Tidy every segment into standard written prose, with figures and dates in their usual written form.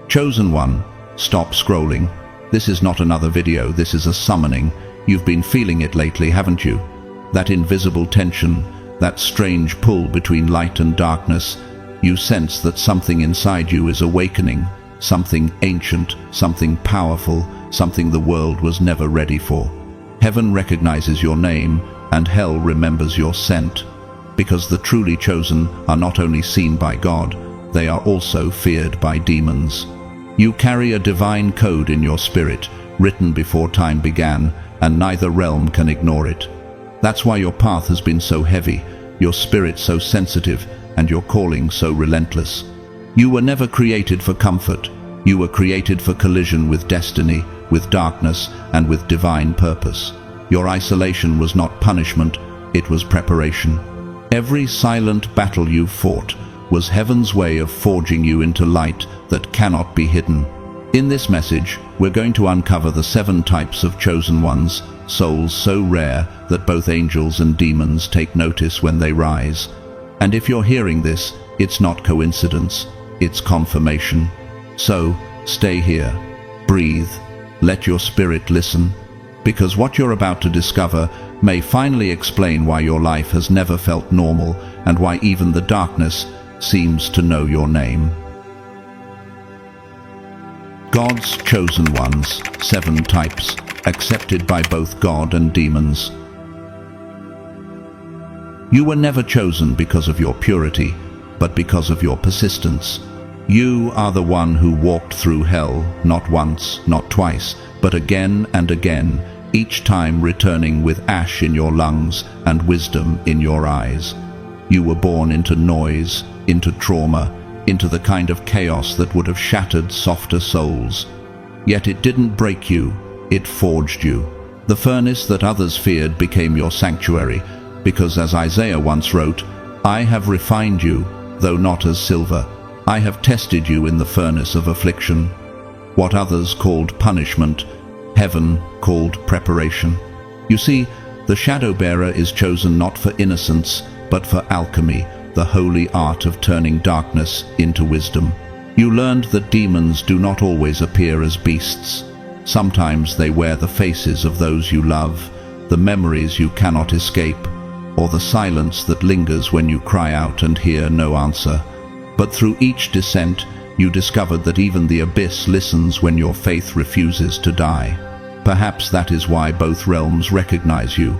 Chosen One, stop scrolling. This is not another video, this is a summoning. You've been feeling it lately, haven't you? That invisible tension, that strange pull between light and darkness. You sense that something inside you is awakening, something ancient, something powerful, something the world was never ready for. Heaven recognizes your name, and hell remembers your scent. Because the truly chosen are not only seen by God, they are also feared by demons. You carry a divine code in your spirit, written before time began, and neither realm can ignore it. That's why your path has been so heavy, your spirit so sensitive, and your calling so relentless. You were never created for comfort. You were created for collision with destiny, with darkness, and with divine purpose. Your isolation was not punishment, it was preparation. Every silent battle you fought was heaven's way of forging you into light that cannot be hidden. In this message, we're going to uncover the 7 types of chosen ones, souls so rare that both angels and demons take notice when they rise. And if you're hearing this, it's not coincidence, it's confirmation. So, stay here, breathe, let your spirit listen, because what you're about to discover may finally explain why your life has never felt normal and why even the darkness seems to know your name. God's chosen ones, 7 types, accepted by both God and demons. You were never chosen because of your purity, but because of your persistence. You are the one who walked through hell, not once, not twice, but again and again, each time returning with ash in your lungs and wisdom in your eyes. You were born into noise, into trauma, into the kind of chaos that would have shattered softer souls. Yet it didn't break you, it forged you. The furnace that others feared became your sanctuary, because as Isaiah once wrote, "I have refined you, though not as silver. I have tested you in the furnace of affliction." What others called punishment, heaven called preparation. You see, the Shadowbearer is chosen not for innocence, but for alchemy, the holy art of turning darkness into wisdom. You learned that demons do not always appear as beasts. Sometimes they wear the faces of those you love, the memories you cannot escape, or the silence that lingers when you cry out and hear no answer. But through each descent, you discovered that even the abyss listens when your faith refuses to die. Perhaps that is why both realms recognize you.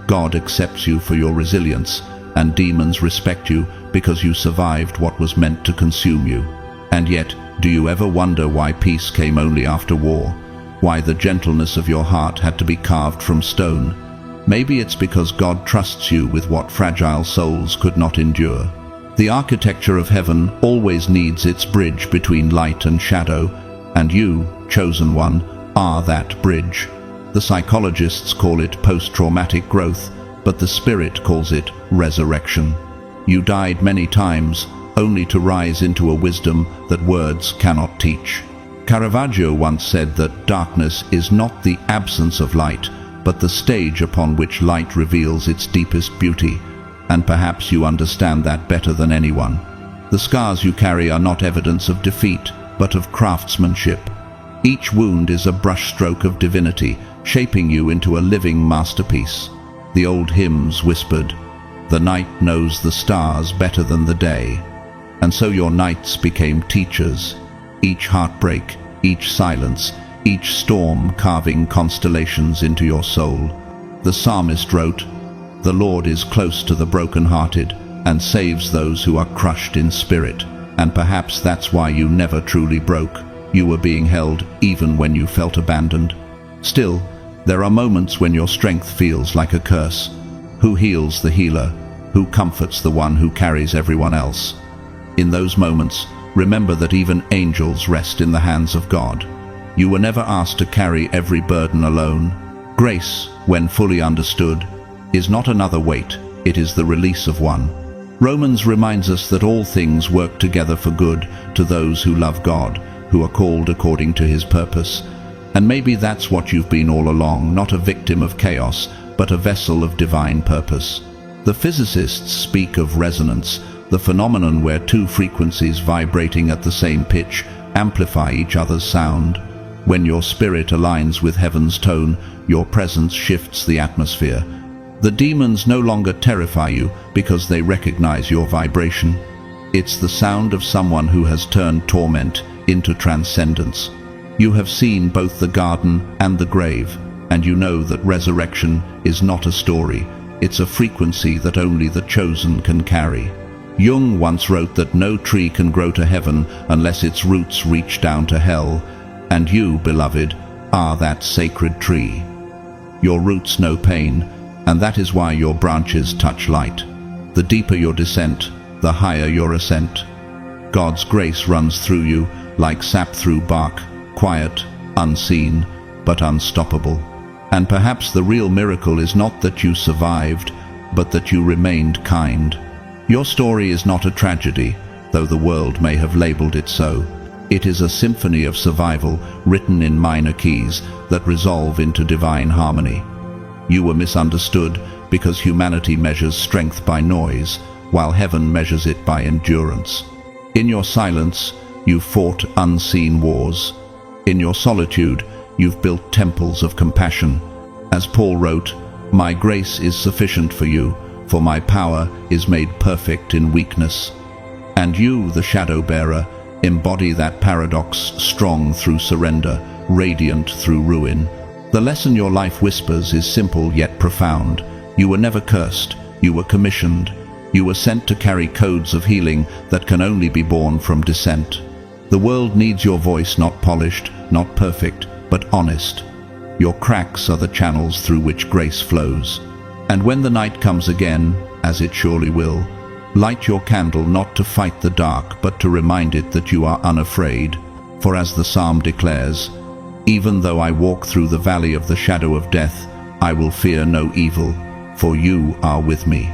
God accepts you for your resilience, and demons respect you because you survived what was meant to consume you. And yet, do you ever wonder why peace came only after war? Why the gentleness of your heart had to be carved from stone? Maybe it's because God trusts you with what fragile souls could not endure. The architecture of heaven always needs its bridge between light and shadow, and you, chosen one, are that bridge. The psychologists call it post-traumatic growth, but the spirit calls it resurrection. You died many times, only to rise into a wisdom that words cannot teach. Caravaggio once said that darkness is not the absence of light, but the stage upon which light reveals its deepest beauty, and perhaps you understand that better than anyone. The scars you carry are not evidence of defeat, but of craftsmanship. Each wound is a brushstroke of divinity, shaping you into a living masterpiece. The old hymns whispered, "The night knows the stars better than the day." And so your nights became teachers. Each heartbreak, each silence, each storm carving constellations into your soul. The psalmist wrote, "The Lord is close to the brokenhearted and saves those who are crushed in spirit." And perhaps that's why you never truly broke. You were being held even when you felt abandoned. Still, there are moments when your strength feels like a curse. Who heals the healer? Who comforts the one who carries everyone else? In those moments, remember that even angels rest in the hands of God. You were never asked to carry every burden alone. Grace, when fully understood, is not another weight, it is the release of one. Romans reminds us that all things work together for good to those who love God, who are called according to his purpose. And maybe that's what you've been all along, not a victim of chaos, but a vessel of divine purpose. The physicists speak of resonance, the phenomenon where two frequencies vibrating at the same pitch amplify each other's sound. When your spirit aligns with heaven's tone, your presence shifts the atmosphere. The demons no longer terrify you because they recognize your vibration. It's the sound of someone who has turned torment into transcendence. You have seen both the garden and the grave, and you know that resurrection is not a story. It's a frequency that only the chosen can carry. Jung once wrote that no tree can grow to heaven unless its roots reach down to hell, and you, beloved, are that sacred tree. Your roots know pain, and that is why your branches touch light. The deeper your descent, the higher your ascent. God's grace runs through you like sap through bark, quiet, unseen, but unstoppable. And perhaps the real miracle is not that you survived, but that you remained kind. Your story is not a tragedy, though the world may have labeled it so. It is a symphony of survival written in minor keys that resolve into divine harmony. You were misunderstood because humanity measures strength by noise, while heaven measures it by endurance. In your silence, you fought unseen wars. In your solitude, you've built temples of compassion. As Paul wrote, "My grace is sufficient for you, for my power is made perfect in weakness." And you, the Shadowbearer, embody that paradox, strong through surrender, radiant through ruin. The lesson your life whispers is simple yet profound. You were never cursed, you were commissioned. You were sent to carry codes of healing that can only be born from dissent. The world needs your voice, not polished, not perfect, but honest. Your cracks are the channels through which grace flows. And when the night comes again, as it surely will, light your candle not to fight the dark, but to remind it that you are unafraid. For as the psalm declares, "Even though I walk through the valley of the shadow of death, I will fear no evil, for you are with me."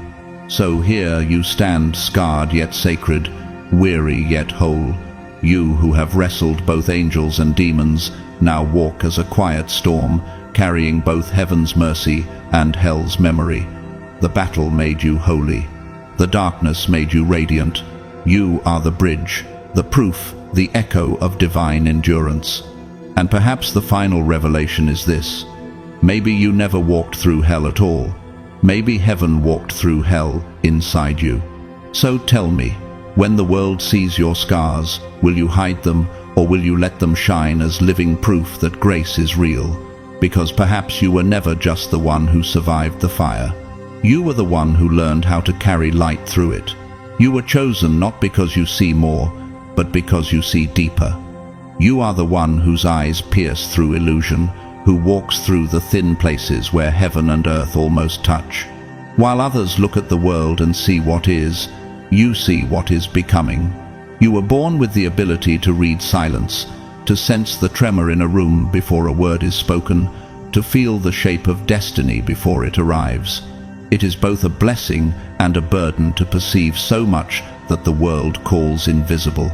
So here you stand, scarred yet sacred, weary yet whole. You who have wrestled both angels and demons now walk as a quiet storm, carrying both heaven's mercy and hell's memory. The battle made you holy. The darkness made you radiant. You are the bridge, the proof, the echo of divine endurance. And perhaps the final revelation is this: maybe you never walked through hell at all. Maybe heaven walked through hell inside you. So tell me, when the world sees your scars, will you hide them, or will you let them shine as living proof that grace is real? Because perhaps you were never just the one who survived the fire. You were the one who learned how to carry light through it. You were chosen not because you see more, but because you see deeper. You are the one whose eyes pierce through illusion, who walks through the thin places where heaven and earth almost touch. While others look at the world and see what is, you see what is becoming. You were born with the ability to read silence, to sense the tremor in a room before a word is spoken, to feel the shape of destiny before it arrives. It is both a blessing and a burden to perceive so much that the world calls invisible.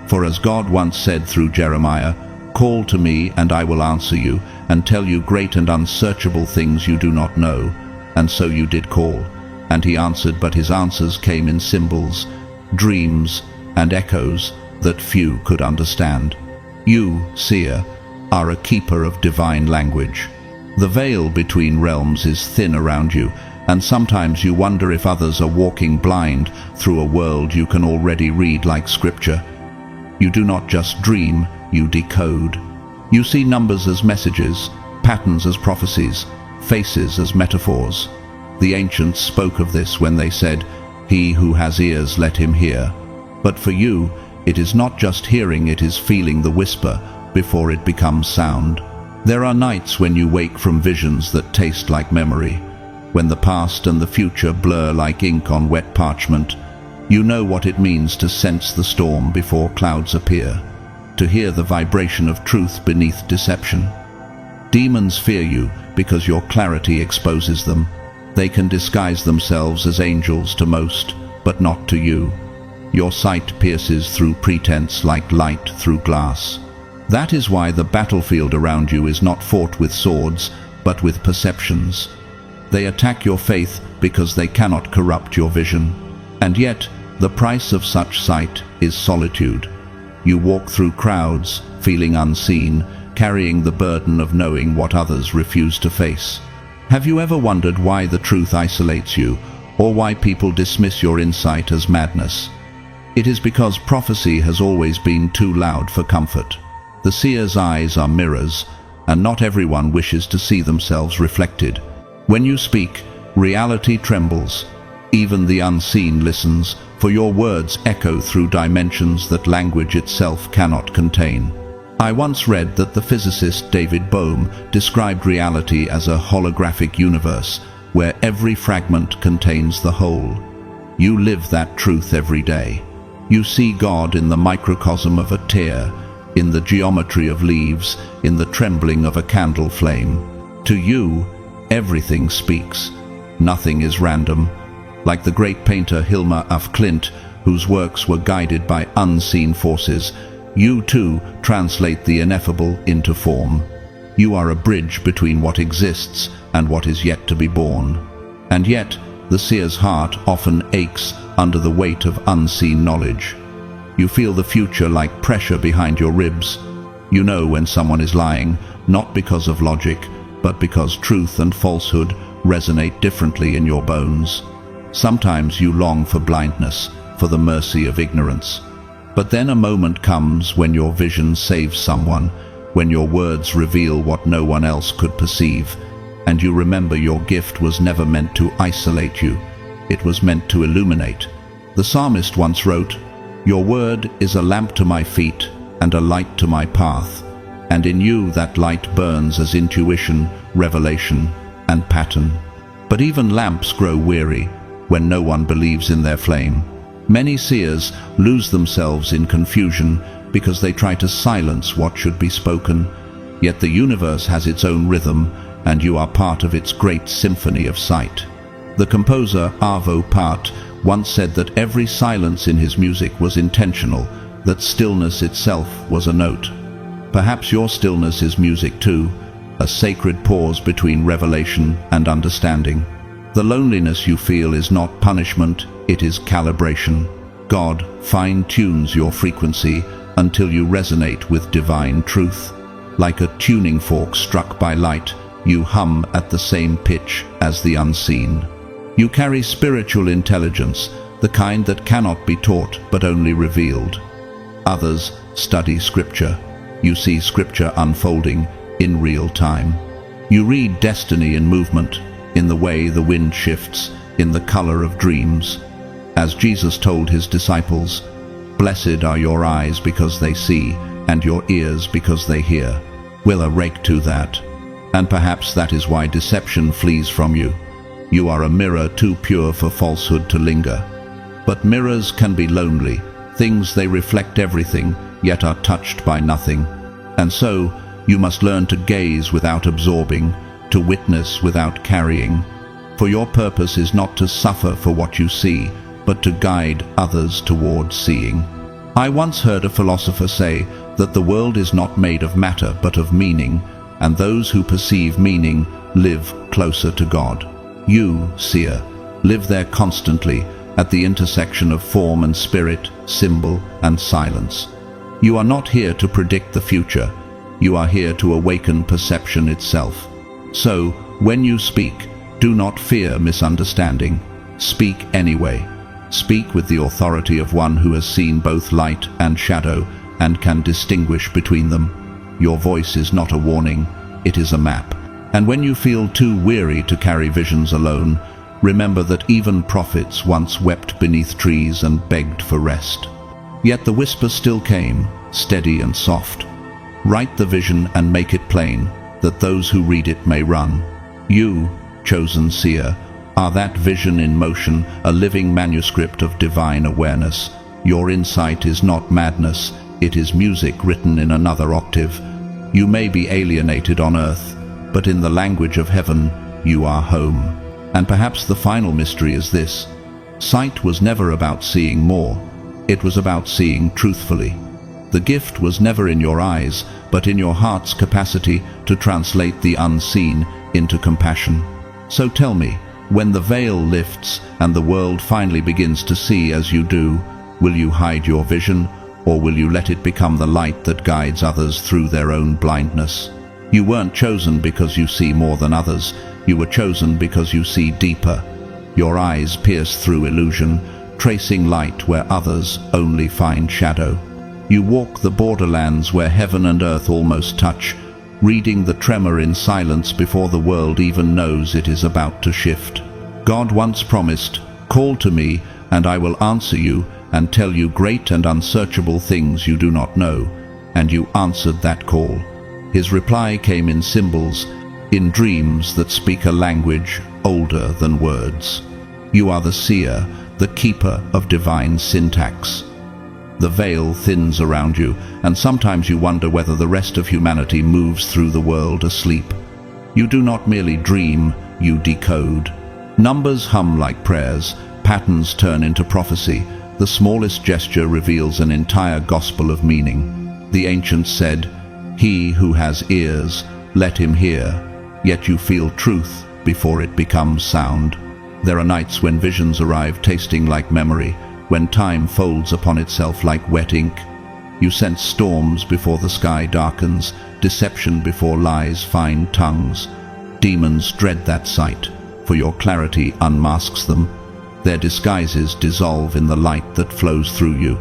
For as God once said through Jeremiah, "Call to me, and I will answer you, and tell you great and unsearchable things you do not know." And so you did call. And he answered, but his answers came in symbols, dreams, and echoes that few could understand. You, Seer, are a keeper of divine language. The veil between realms is thin around you, and sometimes you wonder if others are walking blind through a world you can already read like scripture. You do not just dream, you decode. You see numbers as messages, patterns as prophecies, faces as metaphors. The ancients spoke of this when they said, "He who has ears, let him hear." But for you, it is not just hearing, it is feeling the whisper before it becomes sound. There are nights when you wake from visions that taste like memory, when the past and the future blur like ink on wet parchment. You know what it means to sense the storm before clouds appear, to hear the vibration of truth beneath deception. Demons fear you because your clarity exposes them. They can disguise themselves as angels to most, but not to you. Your sight pierces through pretense like light through glass. That is why the battlefield around you is not fought with swords, but with perceptions. They attack your faith because they cannot corrupt your vision. And yet, the price of such sight is solitude. You walk through crowds, feeling unseen, carrying the burden of knowing what others refuse to face. Have you ever wondered why the truth isolates you, or why people dismiss your insight as madness? It is because prophecy has always been too loud for comfort. The seer's eyes are mirrors, and not everyone wishes to see themselves reflected. When you speak, reality trembles. Even the unseen listens, for your words echo through dimensions that language itself cannot contain. I once read that the physicist David Bohm described reality as a holographic universe, where every fragment contains the whole. You live that truth every day. You see God in the microcosm of a tear, in the geometry of leaves, in the trembling of a candle flame. To you, everything speaks. Nothing is random. Like the great painter Hilma af Klint, whose works were guided by unseen forces, you too translate the ineffable into form. You are a bridge between what exists and what is yet to be born. And yet, the seer's heart often aches under the weight of unseen knowledge. You feel the future like pressure behind your ribs. You know when someone is lying, not because of logic, but because truth and falsehood resonate differently in your bones. Sometimes you long for blindness, for the mercy of ignorance. But then a moment comes when your vision saves someone, when your words reveal what no one else could perceive, and you remember your gift was never meant to isolate you. It was meant to illuminate. The psalmist once wrote, "Your word is a lamp to my feet and a light to my path, and in you that light burns as intuition, revelation, and pattern." But even lamps grow weary when no one believes in their flame. Many seers lose themselves in confusion because they try to silence what should be spoken. Yet the universe has its own rhythm, and you are part of its great symphony of sight. The composer Arvo Pärt once said that every silence in his music was intentional, that stillness itself was a note. Perhaps your stillness is music too, a sacred pause between revelation and understanding. The loneliness you feel is not punishment, it is calibration. God fine-tunes your frequency until you resonate with divine truth. Like a tuning fork struck by light, you hum at the same pitch as the unseen. You carry spiritual intelligence, the kind that cannot be taught but only revealed. Others study scripture. You see scripture unfolding in real time. You read destiny in movement, in the way the wind shifts, in the color of dreams. As Jesus told his disciples, "Blessed are your eyes because they see, and your ears because they hear." We'll awake to that. And perhaps that is why deception flees from you. You are a mirror too pure for falsehood to linger. But mirrors can be lonely. Things they reflect everything, yet are touched by nothing. And so, you must learn to gaze without absorbing, to witness without carrying. For your purpose is not to suffer for what you see, but to guide others towards seeing. I once heard a philosopher say that the world is not made of matter but of meaning, and those who perceive meaning live closer to God. You, seer, live there constantly, at the intersection of form and spirit, symbol and silence. You are not here to predict the future. You are here to awaken perception itself. So, when you speak, do not fear misunderstanding. Speak anyway. Speak with the authority of one who has seen both light and shadow and can distinguish between them. Your voice is not a warning, it is a map. And when you feel too weary to carry visions alone, remember that even prophets once wept beneath trees and begged for rest. Yet the whisper still came, steady and soft. Write the vision and make it plain, that those who read it may run. You, chosen seer, are that vision in motion, a living manuscript of divine awareness. Your insight is not madness, it is music written in another octave. You may be alienated on earth, but in the language of heaven, you are home. And perhaps the final mystery is this: sight was never about seeing more, it was about seeing truthfully. The gift was never in your eyes, but in your heart's capacity to translate the unseen into compassion. So tell me, when the veil lifts and the world finally begins to see as you do, will you hide your vision, or will you let it become the light that guides others through their own blindness? You weren't chosen because you see more than others. You were chosen because you see deeper. Your eyes pierce through illusion, tracing light where others only find shadow. You walk the borderlands where heaven and earth almost touch, reading the tremor in silence before the world even knows it is about to shift. God once promised, "Call to me, and I will answer you and tell you great and unsearchable things you do not know." And you answered that call. His reply came in symbols, in dreams that speak a language older than words. You are the seer, the keeper of divine syntax. The veil thins around you, and sometimes you wonder whether the rest of humanity moves through the world asleep. You do not merely dream, you decode. Numbers hum like prayers, patterns turn into prophecy, the smallest gesture reveals an entire gospel of meaning. The ancients said, "He who has ears, let him hear," yet you feel truth before it becomes sound. There are nights when visions arrive tasting like memory, when time folds upon itself like wet ink. You sense storms before the sky darkens, deception before lies find tongues. Demons dread that sight, for your clarity unmasks them. Their disguises dissolve in the light that flows through you.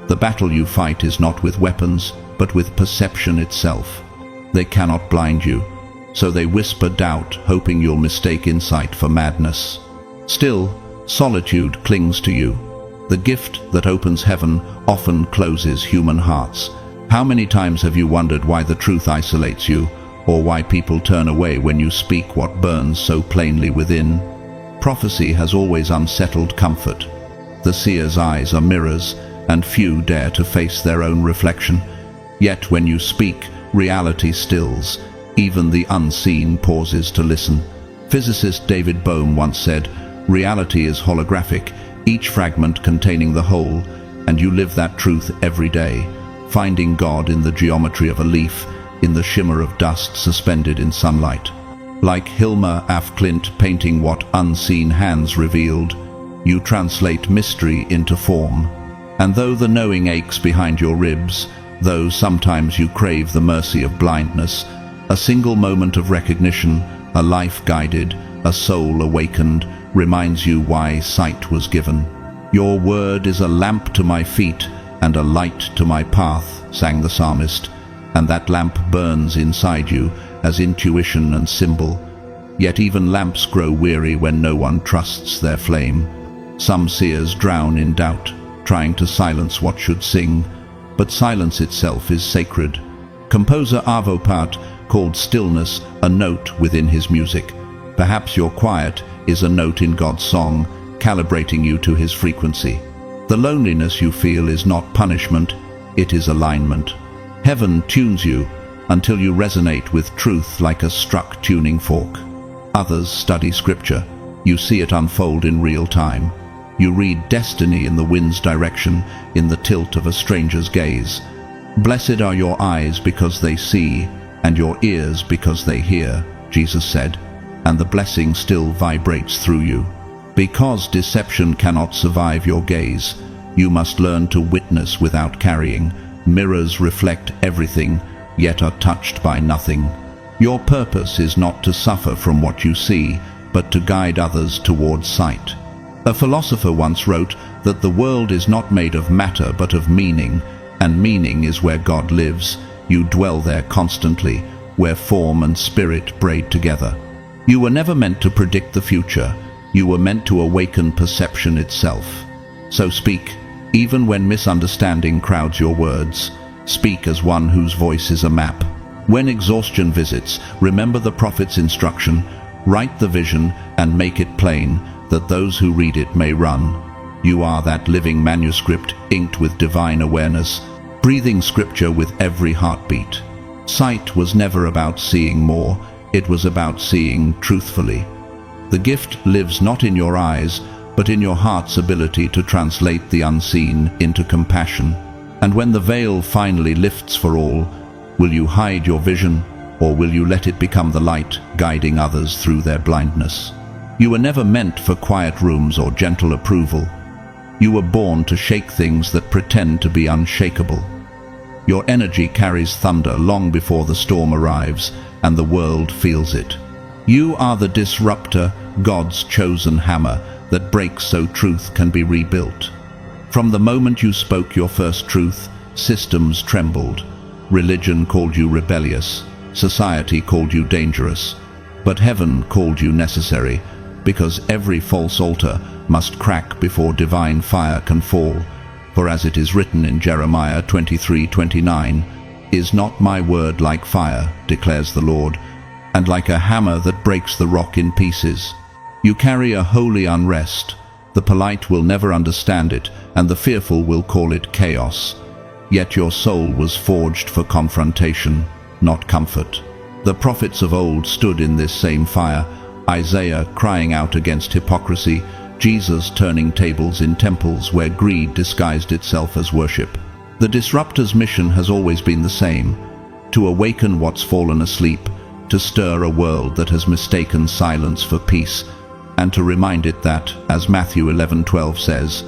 The battle you fight is not with weapons, but with perception itself. They cannot blind you, so they whisper doubt, hoping you'll mistake insight for madness. Still, solitude clings to you. The gift that opens heaven often closes human hearts. How many times have you wondered why the truth isolates you, or why people turn away when you speak what burns so plainly within? Prophecy has always unsettled comfort. The seer's eyes are mirrors, and few dare to face their own reflection. Yet when you speak, reality stills. Even the unseen pauses to listen. Physicist David Bohm once said, "Reality is holographic, each fragment containing the whole, and you live that truth every day, finding God in the geometry of a leaf, in the shimmer of dust suspended in sunlight." Like Hilma af Klint painting what unseen hands revealed, you translate mystery into form. And though the knowing aches behind your ribs, though sometimes you crave the mercy of blindness, a single moment of recognition, a life guided, a soul awakened, reminds you why sight was given. "Your word is a lamp to my feet and a light to my path," sang the psalmist, and that lamp burns inside you as intuition and symbol. Yet even lamps grow weary when no one trusts their flame. Some seers drown in doubt, trying to silence what should sing, but silence itself is sacred. Composer Arvo Pärt called stillness a note within his music. Perhaps your quiet is a note in God's song, calibrating you to his frequency. The loneliness you feel is not punishment, it is alignment. Heaven tunes you until you resonate with truth like a struck tuning fork. Others study scripture. You see it unfold in real time. You read destiny in the wind's direction, in the tilt of a stranger's gaze. "Blessed are your eyes because they see, and your ears because they hear," Jesus said, and the blessing still vibrates through you. Because deception cannot survive your gaze, you must learn to witness without carrying. Mirrors reflect everything, yet are touched by nothing. Your purpose is not to suffer from what you see, but to guide others towards sight. A philosopher once wrote that the world is not made of matter but of meaning, and meaning is where God lives. You dwell there constantly, where form and spirit braid together. You were never meant to predict the future. You were meant to awaken perception itself. So speak, even when misunderstanding crowds your words. Speak as one whose voice is a map. When exhaustion visits, remember the prophet's instruction. Write the vision and make it plain, that those who read it may run. You are that living manuscript inked with divine awareness, breathing scripture with every heartbeat. Sight was never about seeing more. It was about seeing truthfully. The gift lives not in your eyes, but in your heart's ability to translate the unseen into compassion. And when the veil finally lifts for all, will you hide your vision, or will you let it become the light, guiding others through their blindness? You were never meant for quiet rooms or gentle approval. You were born to shake things that pretend to be unshakable. Your energy carries thunder long before the storm arrives, and the world feels it. You are the disruptor, God's chosen hammer that breaks so truth can be rebuilt. From the moment you spoke your first truth, systems trembled. Religion called you rebellious, society called you dangerous, but heaven called you necessary, because every false altar must crack before divine fire can fall. For as it is written in Jeremiah 23:29, "Is not my word like fire, declares the Lord, and like a hammer that breaks the rock in pieces?" You carry a holy unrest. The polite will never understand it, and the fearful will call it chaos. Yet your soul was forged for confrontation, not comfort. The prophets of old stood in this same fire, Isaiah crying out against hypocrisy, Jesus turning tables in temples where greed disguised itself as worship. The disruptor's mission has always been the same: to awaken what's fallen asleep, to stir a world that has mistaken silence for peace, and to remind it that, as Matthew 11:12 says,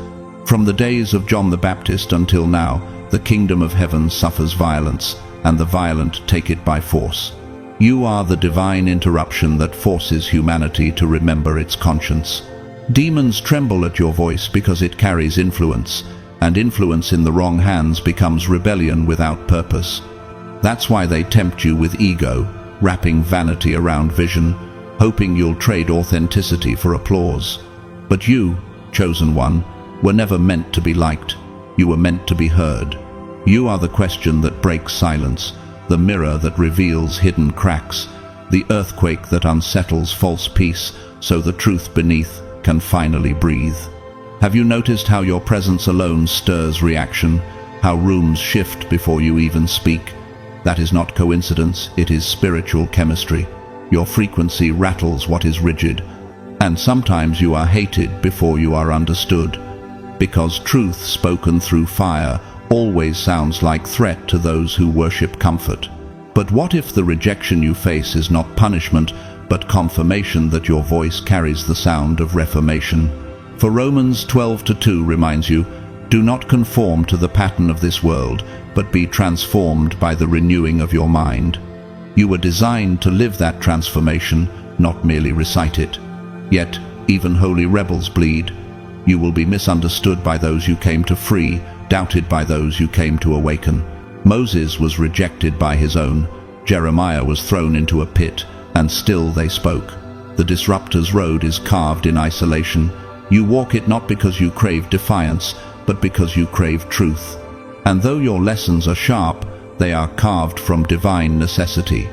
"From the days of John the Baptist until now, the kingdom of heaven suffers violence, and the violent take it by force." You are the divine interruption that forces humanity to remember its conscience. Demons tremble at your voice because it carries influence, and influence in the wrong hands becomes rebellion without purpose. That's why they tempt you with ego, wrapping vanity around vision, hoping you'll trade authenticity for applause. But you, chosen one, were never meant to be liked. You were meant to be heard. You are the question that breaks silence, the mirror that reveals hidden cracks, the earthquake that unsettles false peace so the truth beneath can finally breathe. Have you noticed how your presence alone stirs reaction, how rooms shift before you even speak? That is not coincidence, it is spiritual chemistry. Your frequency rattles what is rigid, and sometimes you are hated before you are understood, because truth spoken through fire always sounds like threat to those who worship comfort. But what if the rejection you face is not punishment, but confirmation that your voice carries the sound of reformation? For Romans 12:2 reminds you, "Do not conform to the pattern of this world, but be transformed by the renewing of your mind." You were designed to live that transformation, not merely recite it. Yet, even holy rebels bleed. You will be misunderstood by those you came to free, doubted by those you came to awaken. Moses was rejected by his own. Jeremiah was thrown into a pit, and still they spoke. The disruptor's road is carved in isolation. You walk it not because you crave defiance, but because you crave truth. And though your lessons are sharp, they are carved from divine necessity.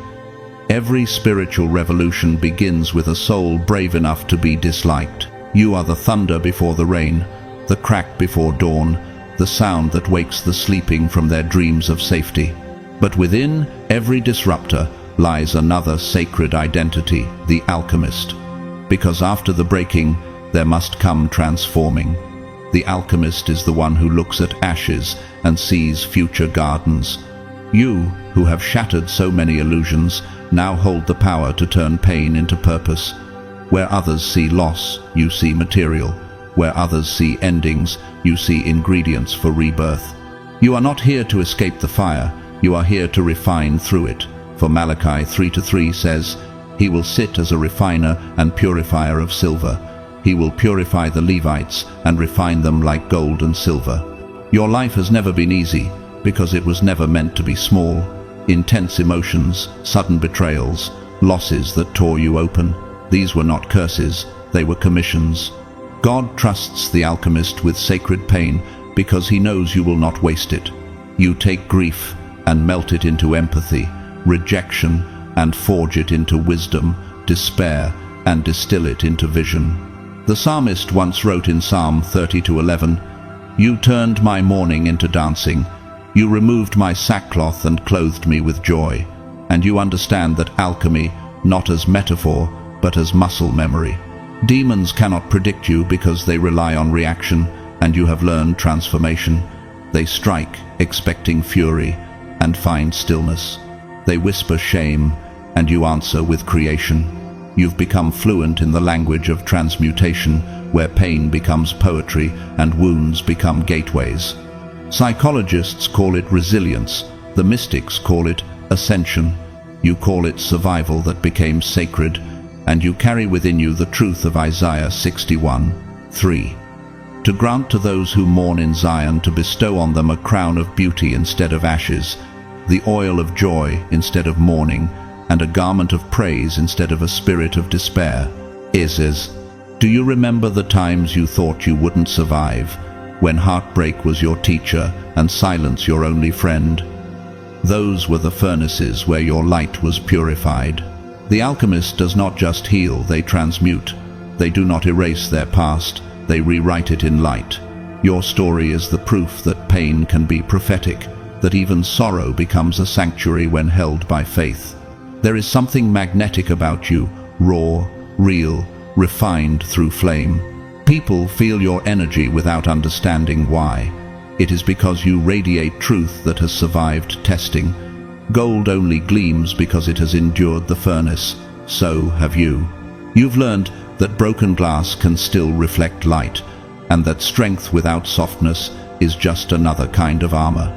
Every spiritual revolution begins with a soul brave enough to be disliked. You are the thunder before the rain, the crack before dawn, the sound that wakes the sleeping from their dreams of safety. But within every disruptor lies another sacred identity, the alchemist. Because after the breaking, there must come transforming. The alchemist is the one who looks at ashes and sees future gardens. You, who have shattered so many illusions, now hold the power to turn pain into purpose. Where others see loss, you see material. Where others see endings, you see ingredients for rebirth. You are not here to escape the fire, you are here to refine through it. For Malachi 3:3 says, "He will sit as a refiner and purifier of silver. He will purify the Levites and refine them like gold and silver." Your life has never been easy, because it was never meant to be small. Intense emotions, sudden betrayals, losses that tore you open. These were not curses, they were commissions. God trusts the alchemist with sacred pain because he knows you will not waste it. You take grief and melt it into empathy, rejection and forge it into wisdom, despair and distill it into vision. The psalmist once wrote in Psalm 30:11, "You turned my mourning into dancing. You removed my sackcloth and clothed me with joy." And you understand that alchemy, not as metaphor, but as muscle memory. Demons cannot predict you because they rely on reaction, and you have learned transformation. They strike, expecting fury, and find stillness. They whisper shame, and you answer with creation. You've become fluent in the language of transmutation, where pain becomes poetry and wounds become gateways. Psychologists call it resilience. The mystics call it ascension. You call it survival that became sacred, and you carry within you the truth of Isaiah 61:3. To grant to those who mourn in Zion, to bestow on them a crown of beauty instead of ashes, the oil of joy instead of mourning, and a garment of praise instead of a spirit of despair. Do you remember the times you thought you wouldn't survive, when heartbreak was your teacher and silence your only friend? Those were the furnaces where your light was purified. The alchemist does not just heal, they transmute. They do not erase their past, they rewrite it in light. Your story is the proof that pain can be prophetic, that even sorrow becomes a sanctuary when held by faith. There is something magnetic about you, raw, real, refined through flame. People feel your energy without understanding why. It is because you radiate truth that has survived testing. Gold only gleams because it has endured the furnace. So have you. You've learned that broken glass can still reflect light, and that strength without softness is just another kind of armor.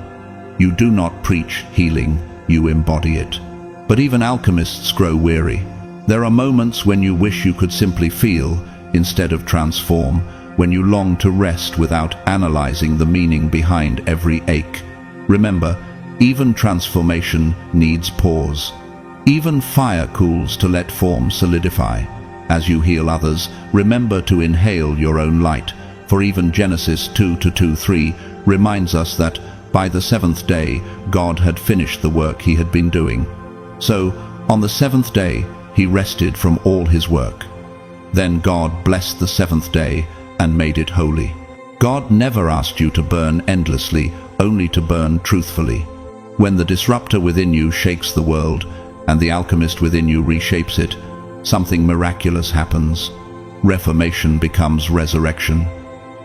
You do not preach healing, you embody it. But even alchemists grow weary. There are moments when you wish you could simply feel instead of transform, when you long to rest without analyzing the meaning behind every ache. Remember, even transformation needs pause. Even fire cools to let form solidify. As you heal others, remember to inhale your own light, for even Genesis 2:2-3 reminds us that by the seventh day God had finished the work he had been doing. So, on the seventh day, he rested from all his work. Then God blessed the seventh day and made it holy. God never asked you to burn endlessly, only to burn truthfully. When the disruptor within you shakes the world, and the alchemist within you reshapes it, something miraculous happens. Reformation becomes resurrection.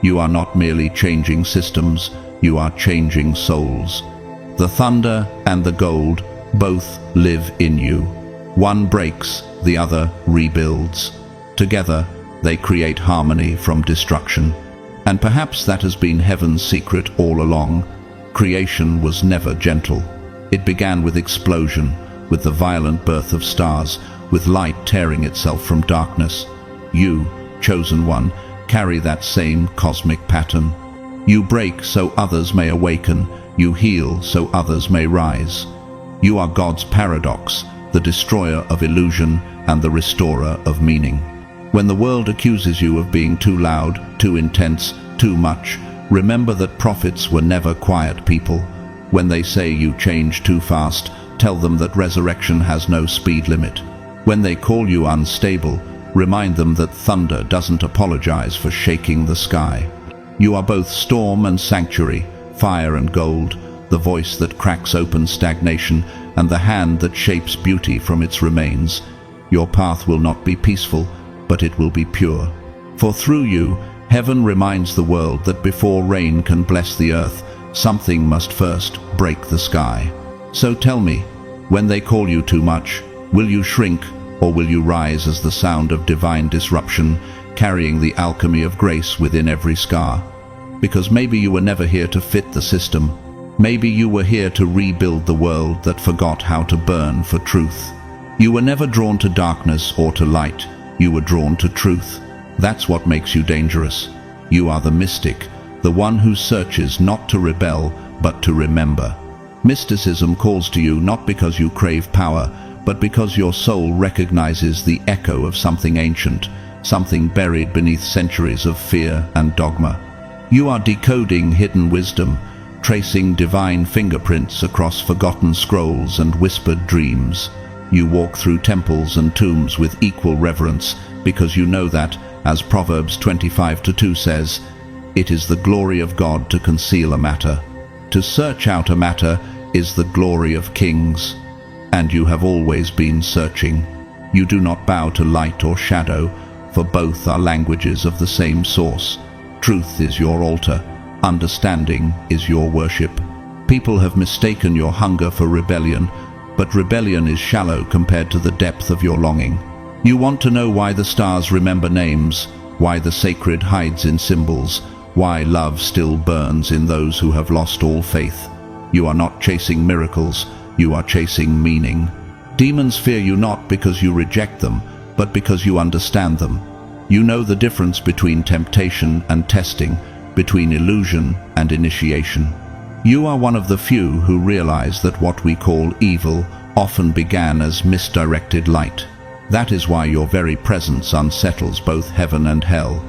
You are not merely changing systems, you are changing souls. The thunder and the gold both live in you. One breaks, the other rebuilds. Together, they create harmony from destruction. And perhaps that has been heaven's secret all along. Creation was never gentle. It began with explosion, with the violent birth of stars, with light tearing itself from darkness. You, chosen one, carry that same cosmic pattern. You break so others may awaken. You heal so others may rise. You are God's paradox, the destroyer of illusion and the restorer of meaning. When the world accuses you of being too loud, too intense, too much, remember that prophets were never quiet people. When they say you change too fast, tell them that resurrection has no speed limit. When they call you unstable, remind them that thunder doesn't apologize for shaking the sky. You are both storm and sanctuary, fire and gold, the voice that cracks open stagnation and the hand that shapes beauty from its remains. Your path will not be peaceful, but it will be pure. For through you, heaven reminds the world that before rain can bless the earth, something must first break the sky. So tell me, when they call you too much, will you shrink, or will you rise as the sound of divine disruption, carrying the alchemy of grace within every scar? Because maybe you were never here to fit the system. Maybe you were here to rebuild the world that forgot how to burn for truth. You were never drawn to darkness or to light. You were drawn to truth. That's what makes you dangerous. You are the mystic, the one who searches not to rebel, but to remember. Mysticism calls to you not because you crave power, but because your soul recognizes the echo of something ancient, something buried beneath centuries of fear and dogma. You are decoding hidden wisdom, tracing divine fingerprints across forgotten scrolls and whispered dreams. You walk through temples and tombs with equal reverence because you know that, as Proverbs 25:2 says, it is the glory of God to conceal a matter. To search out a matter is the glory of kings. And you have always been searching. You do not bow to light or shadow, for both are languages of the same source. Truth is your altar. Understanding is your worship. People have mistaken your hunger for rebellion, but rebellion is shallow compared to the depth of your longing. You want to know why the stars remember names, why the sacred hides in symbols, why love still burns in those who have lost all faith. You are not chasing miracles, you are chasing meaning. Demons fear you not because you reject them, but because you understand them. You know the difference between temptation and testing, between illusion and initiation. You are one of the few who realize that what we call evil often began as misdirected light. That is why your very presence unsettles both heaven and hell.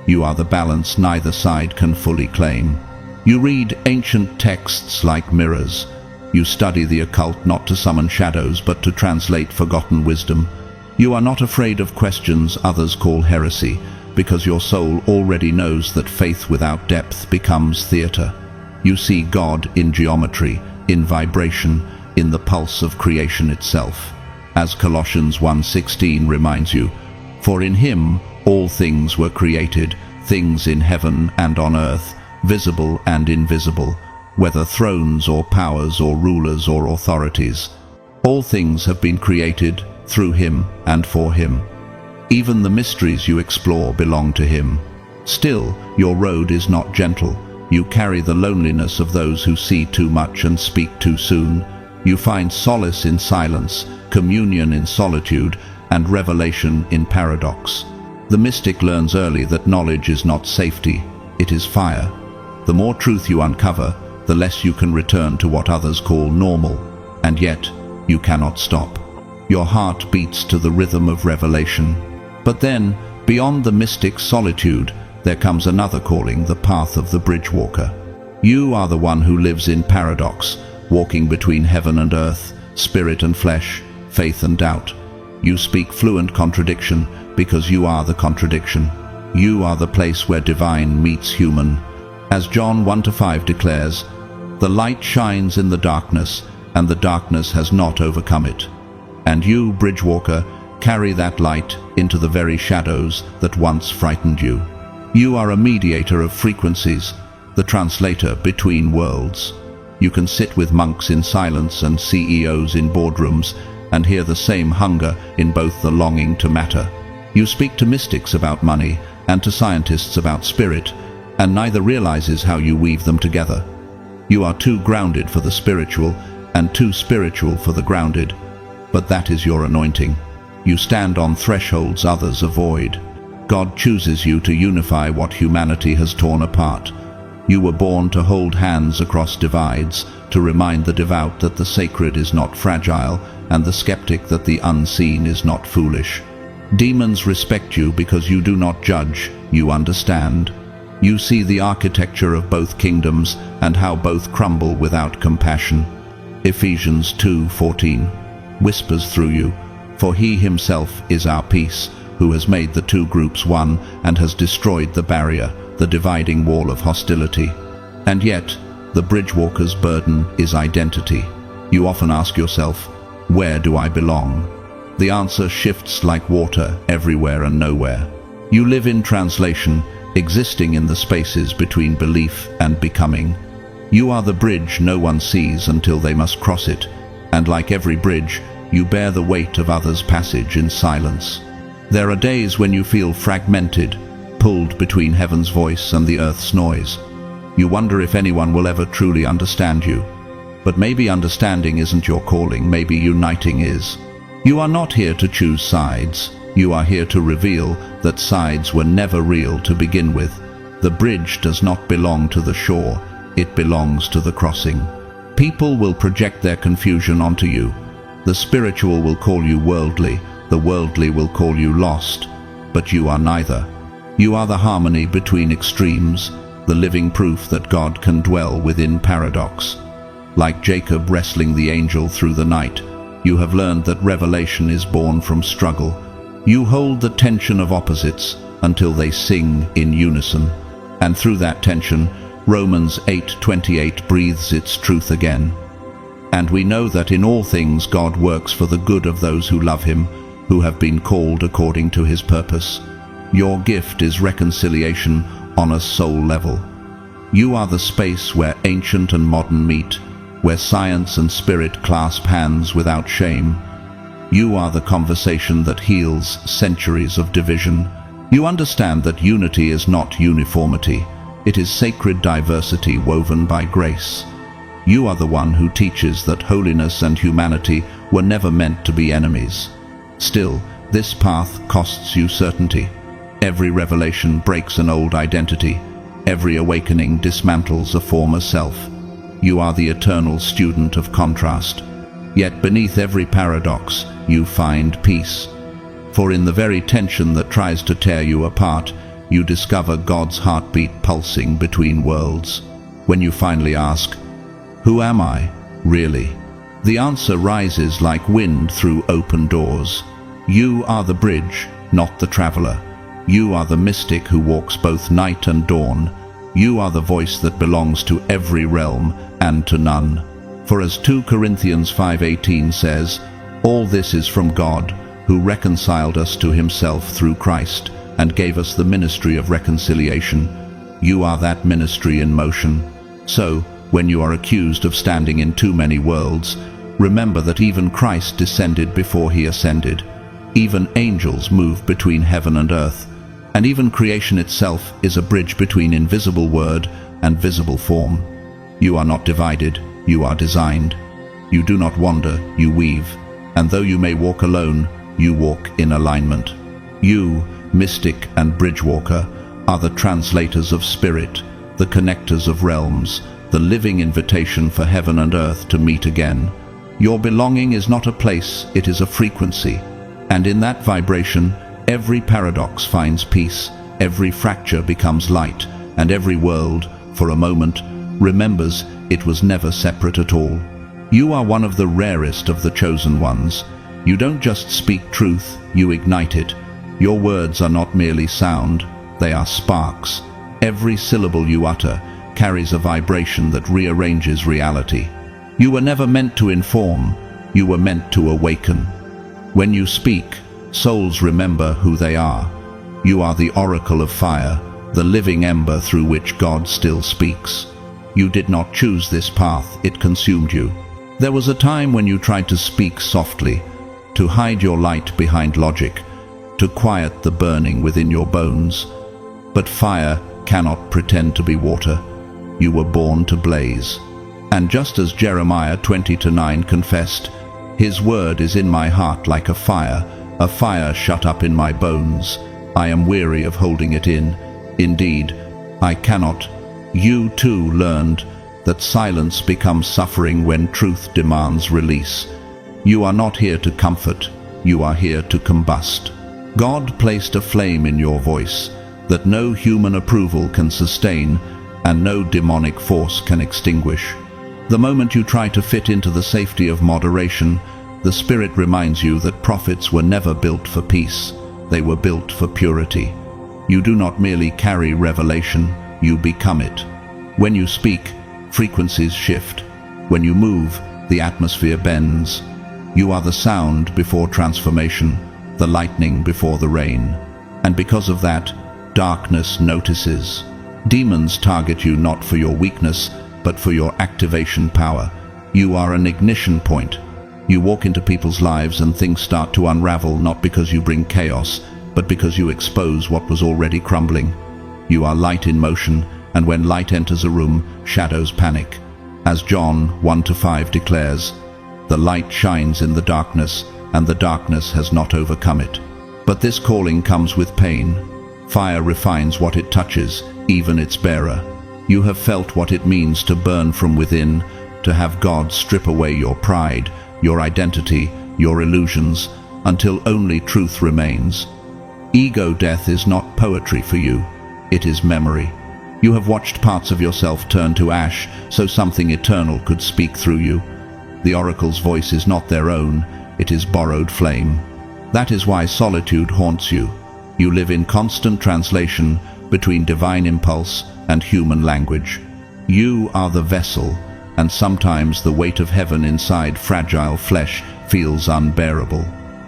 You are the balance neither side can fully claim. You read ancient texts like mirrors. You study the occult not to summon shadows but to translate forgotten wisdom. You are not afraid of questions others call heresy, because your soul already knows that faith without depth becomes theater. You see God in geometry, in vibration, in the pulse of creation itself. As Colossians 1:16 reminds you, for in him all things were created, things in heaven and on earth, visible and invisible, whether thrones or powers or rulers or authorities. All things have been created through him and for him. Even the mysteries you explore belong to him. Still, your road is not gentle. You carry the loneliness of those who see too much and speak too soon. You find solace in silence, communion in solitude, and revelation in paradox. The mystic learns early that knowledge is not safety, it is fire. The more truth you uncover, the less you can return to what others call normal, and yet you cannot stop. Your heart beats to the rhythm of revelation. But then, beyond the mystic solitude, there comes another calling, the path of the Bridgewalker. You are the one who lives in paradox, walking between heaven and earth, spirit and flesh, faith and doubt. You speak fluent contradiction because you are the contradiction. You are the place where divine meets human. As John 1:5 declares, the light shines in the darkness, and the darkness has not overcome it. And you, Bridgewalker, carry that light into the very shadows that once frightened you. You are a mediator of frequencies, the translator between worlds. You can sit with monks in silence and CEOs in boardrooms and hear the same hunger in both the longing to matter. You speak to mystics about money and to scientists about spirit, and neither realizes how you weave them together. You are too grounded for the spiritual and too spiritual for the grounded, but that is your anointing. You stand on thresholds others avoid. God chooses you to unify what humanity has torn apart. You were born to hold hands across divides, to remind the devout that the sacred is not fragile, and the skeptic that the unseen is not foolish. Demons respect you because you do not judge, you understand. You see the architecture of both kingdoms and how both crumble without compassion. Ephesians 2:14 whispers through you, for he himself is our peace, who has made the two groups one and has destroyed the barrier, the dividing wall of hostility. And yet, the Bridgewalker's burden is identity. You often ask yourself, where do I belong? The answer shifts like water everywhere and nowhere. You live in translation, existing in the spaces between belief and becoming. You are the bridge no one sees until they must cross it, and like every bridge, you bear the weight of others' passage in silence. There are days when you feel fragmented, pulled between heaven's voice and the earth's noise. You wonder if anyone will ever truly understand you. But maybe understanding isn't your calling, maybe uniting is. You are not here to choose sides. You are here to reveal that sides were never real to begin with. The bridge does not belong to the shore, it belongs to the crossing. People will project their confusion onto you. The spiritual will call you worldly, the worldly will call you lost, but you are neither. You are the harmony between extremes, the living proof that God can dwell within paradox. Like Jacob wrestling the angel through the night, you have learned that revelation is born from struggle. You hold the tension of opposites until they sing in unison. And through that tension, Romans 8:28 breathes its truth again. And we know that in all things God works for the good of those who love him, who have been called according to his purpose. Your gift is reconciliation on a soul level. You are the space where ancient and modern meet, where science and spirit clasp hands without shame. You are the conversation that heals centuries of division. You understand that unity is not uniformity. It is sacred diversity woven by grace. You are the one who teaches that holiness and humanity were never meant to be enemies. Still, this path costs you certainty. Every revelation breaks an old identity. Every awakening dismantles a former self. You are the eternal student of contrast. Yet beneath every paradox, you find peace. For in the very tension that tries to tear you apart, you discover God's heartbeat pulsing between worlds. When you finally ask, "Who am I, really?" the answer rises like wind through open doors. You are the bridge, not the traveler. You are the mystic who walks both night and dawn. You are the voice that belongs to every realm and to none. For as 2 Corinthians 5:18 says, all this is from God, who reconciled us to himself through Christ and gave us the ministry of reconciliation. You are that ministry in motion. So, when you are accused of standing in too many worlds, remember that even Christ descended before he ascended. Even angels move between heaven and earth, and even creation itself is a bridge between invisible word and visible form. You are not divided, you are designed. You do not wander, you weave, and though you may walk alone, you walk in alignment. You, Mystic and Bridgewalker, are the translators of spirit, the connectors of realms, the living invitation for heaven and earth to meet again. Your belonging is not a place, it is a frequency, and in that vibration, every paradox finds peace, every fracture becomes light, and every world, for a moment, remembers it was never separate at all. You are one of the rarest of the chosen ones. You don't just speak truth, you ignite it. Your words are not merely sound, they are sparks. Every syllable you utter carries a vibration that rearranges reality. You were never meant to inform, you were meant to awaken. When you speak, souls remember who they are. You are the oracle of fire, the living ember through which God still speaks. You did not choose this path, it consumed you. There was a time when you tried to speak softly, to hide your light behind logic, to quiet the burning within your bones. But fire cannot pretend to be water. You were born to blaze. And just as Jeremiah 20:9 confessed, "His word is in my heart like a fire shut up in my bones. I am weary of holding it in. Indeed, I cannot." You too learned that silence becomes suffering when truth demands release. You are not here to comfort, you are here to combust. God placed a flame in your voice that no human approval can sustain and no demonic force can extinguish. The moment you try to fit into the safety of moderation, the Spirit reminds you that prophets were never built for peace, they were built for purity. You do not merely carry revelation, you become it. When you speak, frequencies shift. When you move, the atmosphere bends. You are the sound before transformation, the lightning before the rain. And because of that, darkness notices. Demons target you not for your weakness, but for your activation power. You are an ignition point. You walk into people's lives and things start to unravel not because you bring chaos, but because you expose what was already crumbling. You are light in motion, and when light enters a room, shadows panic. As John 1:5 declares, "The light shines in the darkness, and the darkness has not overcome it." But this calling comes with pain. Fire refines what it touches, even its bearer. You have felt what it means to burn from within, to have God strip away your pride, your identity, your illusions, until only truth remains. Ego death is not poetry for you, it is memory. You have watched parts of yourself turn to ash so something eternal could speak through you. The oracle's voice is not their own, it is borrowed flame. That is why solitude haunts you. You live in constant translation between divine impulse and human language. You are the vessel, and sometimes the weight of heaven inside fragile flesh feels unbearable.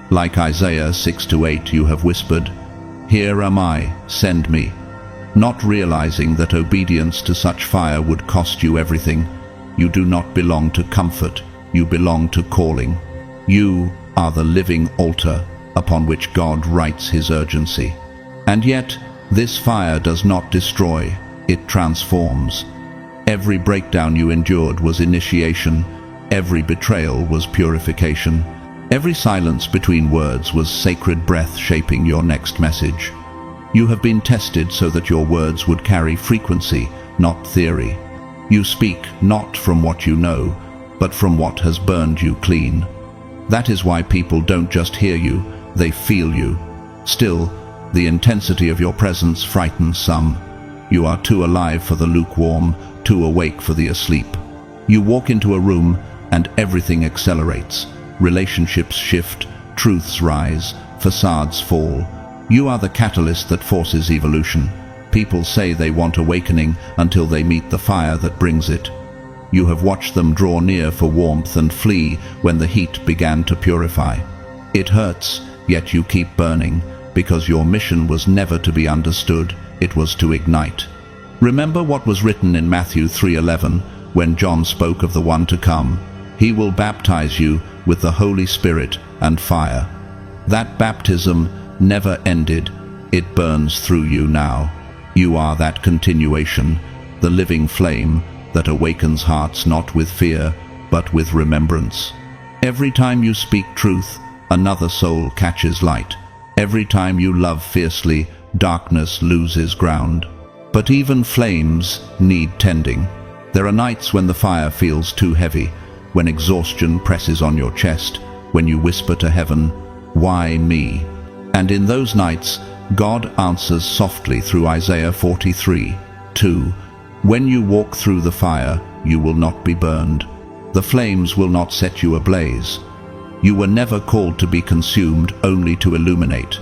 Like Isaiah 6-8, you have whispered, "Here am I, send me," not realizing that obedience to such fire would cost you everything. You do not belong to comfort, you belong to calling. You are the living altar upon which God writes his urgency. And yet, this fire does not destroy, it transforms. Every breakdown you endured was initiation, every betrayal was purification, every silence between words was sacred breath shaping your next message. You have been tested so that your words would carry frequency, not theory. You speak not from what you know, but from what has burned you clean. That is why people don't just hear you, they feel you. Still, the intensity of your presence frightens some. You are too alive for the lukewarm, too awake for the asleep. You walk into a room and everything accelerates. Relationships shift, truths rise, facades fall. You are the catalyst that forces evolution. People say they want awakening until they meet the fire that brings it. You have watched them draw near for warmth and flee when the heat began to purify. It hurts, yet you keep burning, because your mission was never to be understood, it was to ignite. Remember what was written in Matthew 3:11, when John spoke of the one to come. He will baptize you with the Holy Spirit and fire. That baptism never ended, it burns through you now. You are that continuation, the living flame that awakens hearts not with fear, but with remembrance. Every time you speak truth, another soul catches light. Every time you love fiercely, darkness loses ground. But even flames need tending. There are nights when the fire feels too heavy, when exhaustion presses on your chest, when you whisper to heaven, "Why me?" And in those nights, God answers softly through Isaiah 43:2. When you walk through the fire, you will not be burned. The flames will not set you ablaze. You were never called to be consumed, only to illuminate.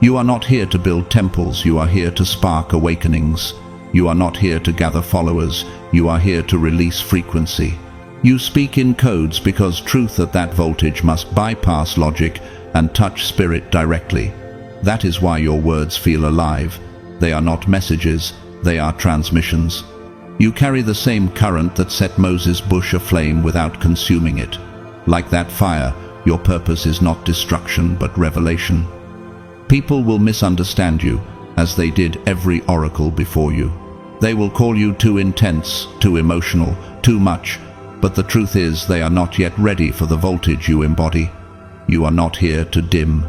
You are not here to build temples, you are here to spark awakenings. You are not here to gather followers, you are here to release frequency. You speak in codes because truth at that voltage must bypass logic and touch spirit directly. That is why your words feel alive. They are not messages, they are transmissions. You carry the same current that set Moses' bush aflame without consuming it. Like that fire, your purpose is not destruction but revelation. People will misunderstand you, as they did every oracle before you. They will call you too intense, too emotional, too much, but the truth is they are not yet ready for the voltage you embody. You are not here to dim.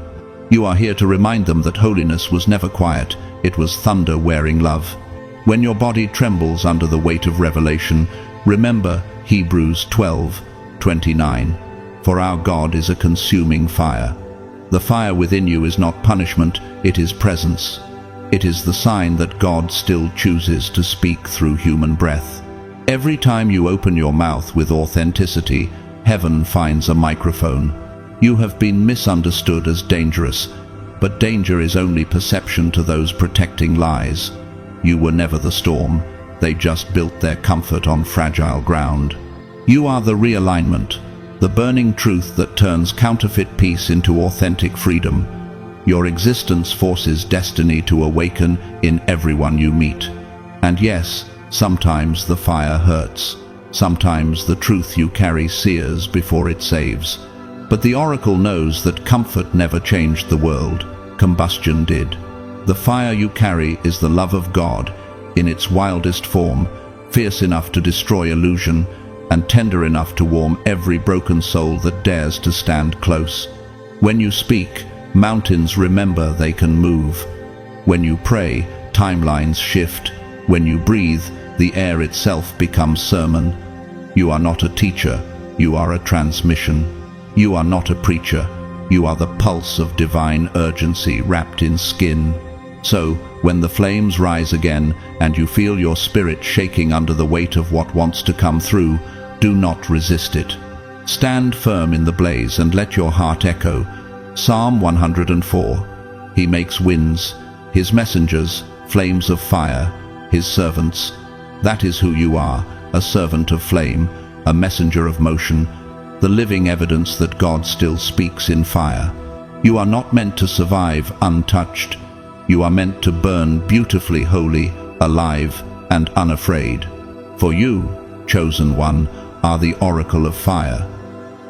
You are here to remind them that holiness was never quiet, it was thunder wearing love. When your body trembles under the weight of revelation, remember Hebrews 12:29. For our God is a consuming fire. The fire within you is not punishment, it is presence. It is the sign that God still chooses to speak through human breath. Every time you open your mouth with authenticity, heaven finds a microphone. You have been misunderstood as dangerous, but danger is only perception to those protecting lies. You were never the storm, they just built their comfort on fragile ground. You are the realignment, the burning truth that turns counterfeit peace into authentic freedom. Your existence forces destiny to awaken in everyone you meet. And yes, sometimes the fire hurts. Sometimes the truth you carry sears before it saves. But the oracle knows that comfort never changed the world, combustion did. The fire you carry is the love of God in its wildest form, fierce enough to destroy illusion and tender enough to warm every broken soul that dares to stand close. When you speak, mountains remember they can move. When you pray, timelines shift. When you breathe, the air itself becomes sermon. You are not a teacher, you are a transmission. You are not a preacher, you are the pulse of divine urgency wrapped in skin. So, when the flames rise again and you feel your spirit shaking under the weight of what wants to come through, do not resist it. Stand firm in the blaze and let your heart echo. Psalm 104. He makes winds, his messengers, flames of fire, his servants. That is who you are, a servant of flame, a messenger of motion, the living evidence that God still speaks in fire. You are not meant to survive untouched. You are meant to burn beautifully holy, alive, and unafraid. For you, chosen one, are the oracle of fire.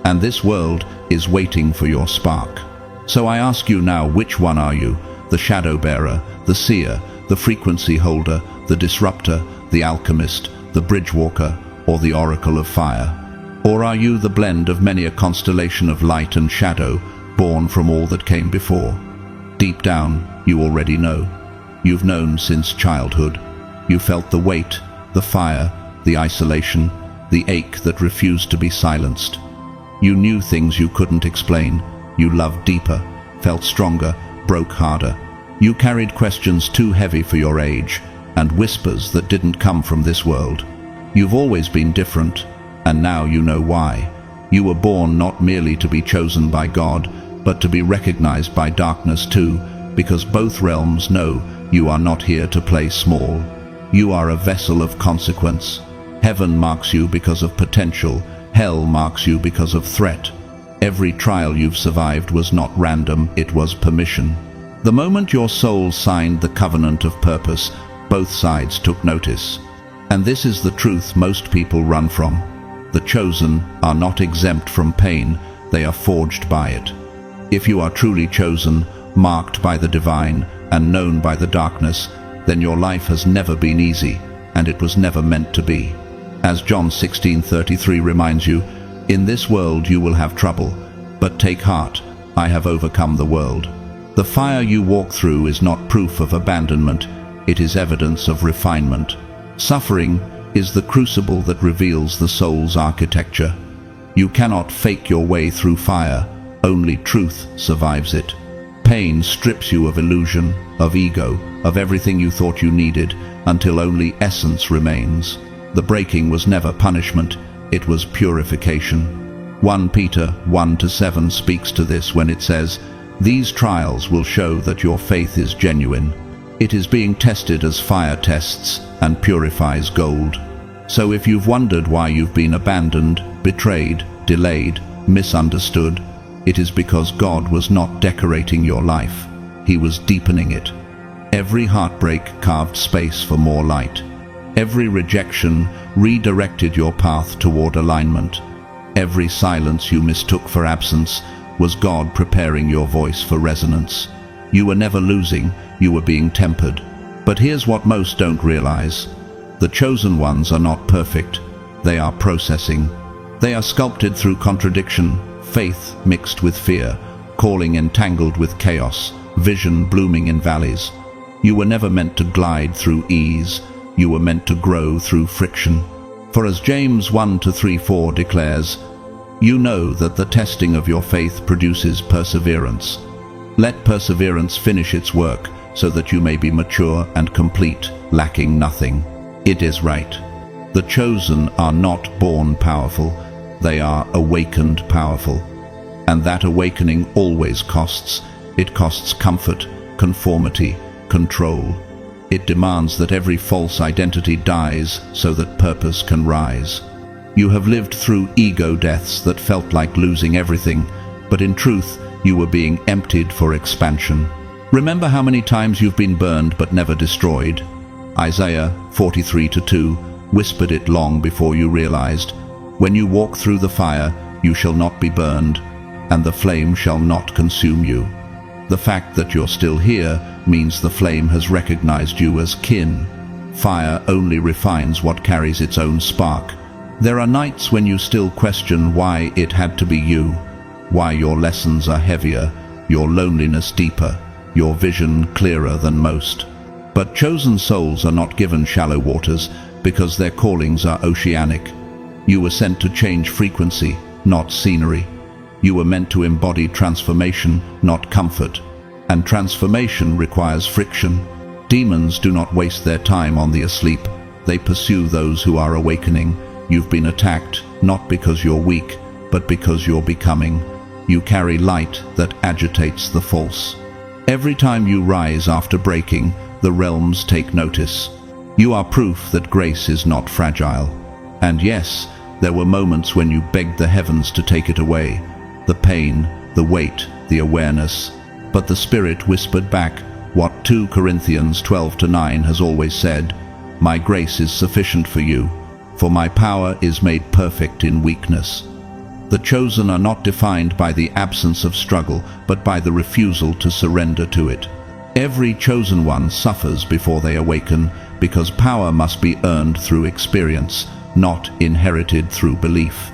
and this world is waiting for your spark. So I ask you now, which one are you? The Shadowbearer, the Seer, the Frequency Holder, the Disruptor, the Alchemist, the Bridgewalker, or the Oracle of Fire? Or are you the blend of many a constellation of light and shadow, born from all that came before? Deep down, you already know. You've known since childhood. You felt the weight, the fire, the isolation, the ache that refused to be silenced. You knew things you couldn't explain. You loved deeper, felt stronger, broke harder. You carried questions too heavy for your age, and whispers that didn't come from this world. You've always been different, and now you know why. You were born not merely to be chosen by God, but to be recognized by darkness too, because both realms know you are not here to play small. You are a vessel of consequence. Heaven marks you because of potential, hell marks you because of threat. Every trial you've survived was not random, it was permission. The moment your soul signed the covenant of purpose, both sides took notice. And this is the truth most people run from. The chosen are not exempt from pain, they are forged by it. If you are truly chosen, marked by the divine, and known by the darkness, then your life has never been easy, and it was never meant to be. As John 16:33 reminds you, in this world you will have trouble, but take heart, I have overcome the world. The fire you walk through is not proof of abandonment, it is evidence of refinement. Suffering is the crucible that reveals the soul's architecture. You cannot fake your way through fire, only truth survives it. Pain strips you of illusion, of ego, of everything you thought you needed, until only essence remains. The breaking was never punishment, it was purification. 1 Peter 1-7 speaks to this when it says, "These trials will show that your faith is genuine. It is being tested as fire tests and purifies gold." So if you've wondered why you've been abandoned, betrayed, delayed, misunderstood, it is because God was not decorating your life. He was deepening it. Every heartbreak carved space for more light. Every rejection redirected your path toward alignment. Every silence you mistook for absence was God preparing your voice for resonance. You were never losing, you were being tempered. But here's what most don't realize. The chosen ones are not perfect. They are processing. They are sculpted through contradiction, faith mixed with fear, calling entangled with chaos, vision blooming in valleys. You were never meant to glide through ease. You were meant to grow through friction. For as James 1-3-4 declares, you know that the testing of your faith produces perseverance. Let perseverance finish its work, so that you may be mature and complete, lacking nothing. It is right. The chosen are not born powerful, they are awakened powerful. And that awakening always costs. It costs comfort, conformity, control. It demands that every false identity dies so that purpose can rise. You have lived through ego deaths that felt like losing everything, but in truth, you were being emptied for expansion. Remember how many times you've been burned but never destroyed? Isaiah 43:2 whispered it long before you realized, "When you walk through the fire, you shall not be burned, and the flame shall not consume you." The fact that you're still here means the flame has recognized you as kin. Fire only refines what carries its own spark. There are nights when you still question why it had to be you, why your lessons are heavier, your loneliness deeper, your vision clearer than most. But chosen souls are not given shallow waters because their callings are oceanic. You were sent to change frequency, not scenery. You were meant to embody transformation, not comfort. And transformation requires friction. Demons do not waste their time on the asleep. They pursue those who are awakening. You've been attacked, not because you're weak, but because you're becoming. You carry light that agitates the false. Every time you rise after breaking, the realms take notice. You are proof that grace is not fragile. And yes, there were moments when you begged the heavens to take it away. The pain, the weight, the awareness. But the Spirit whispered back what 2 Corinthians 12-9 has always said, "My grace is sufficient for you, for my power is made perfect in weakness." The chosen are not defined by the absence of struggle, but by the refusal to surrender to it. Every chosen one suffers before they awaken, because power must be earned through experience, not inherited through belief.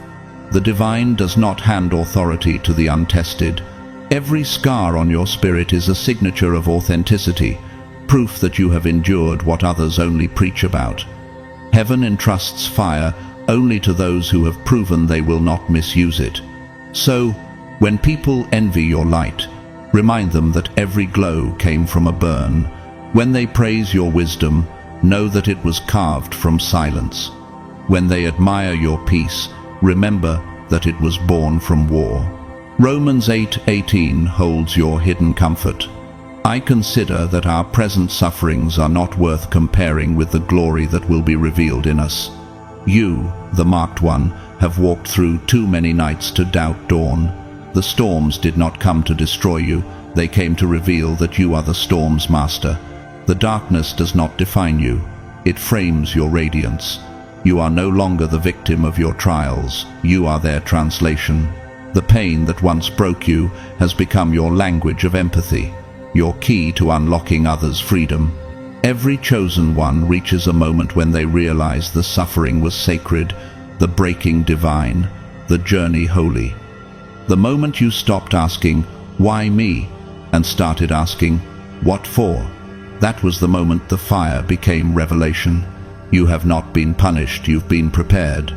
The divine does not hand authority to the untested. Every scar on your spirit is a signature of authenticity, proof that you have endured what others only preach about. Heaven entrusts fire only to those who have proven they will not misuse it. So, when people envy your light, remind them that every glow came from a burn. When they praise your wisdom, know that it was carved from silence. When they admire your peace, remember that it was born from war. Romans 8:18 holds your hidden comfort. I consider that our present sufferings are not worth comparing with the glory that will be revealed in us. You, the marked one, have walked through too many nights to doubt dawn. The storms did not come to destroy you, they came to reveal that you are the storm's master. The darkness does not define you, it frames your radiance. You are no longer the victim of your trials, you are their translation. The pain that once broke you has become your language of empathy, your key to unlocking others' freedom. Every chosen one reaches a moment when they realize the suffering was sacred, the breaking divine, the journey holy. The moment you stopped asking, "Why me?" and started asking, "What for?" that was the moment the fire became revelation. You have not been punished, you've been prepared.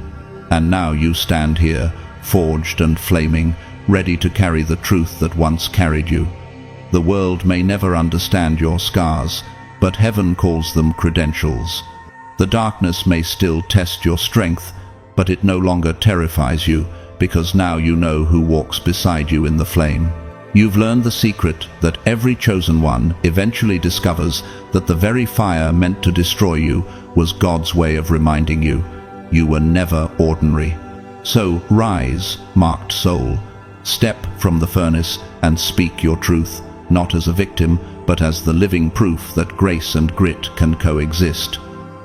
And now you stand here, forged and flaming, ready to carry the truth that once carried you. The world may never understand your scars, but heaven calls them credentials. The darkness may still test your strength, but it no longer terrifies you, because now you know who walks beside you in the flame. You've learned the secret that every chosen one eventually discovers that the very fire meant to destroy you was God's way of reminding you, you were never ordinary. So rise, marked soul, step from the furnace and speak your truth, not as a victim, but as the living proof that grace and grit can coexist.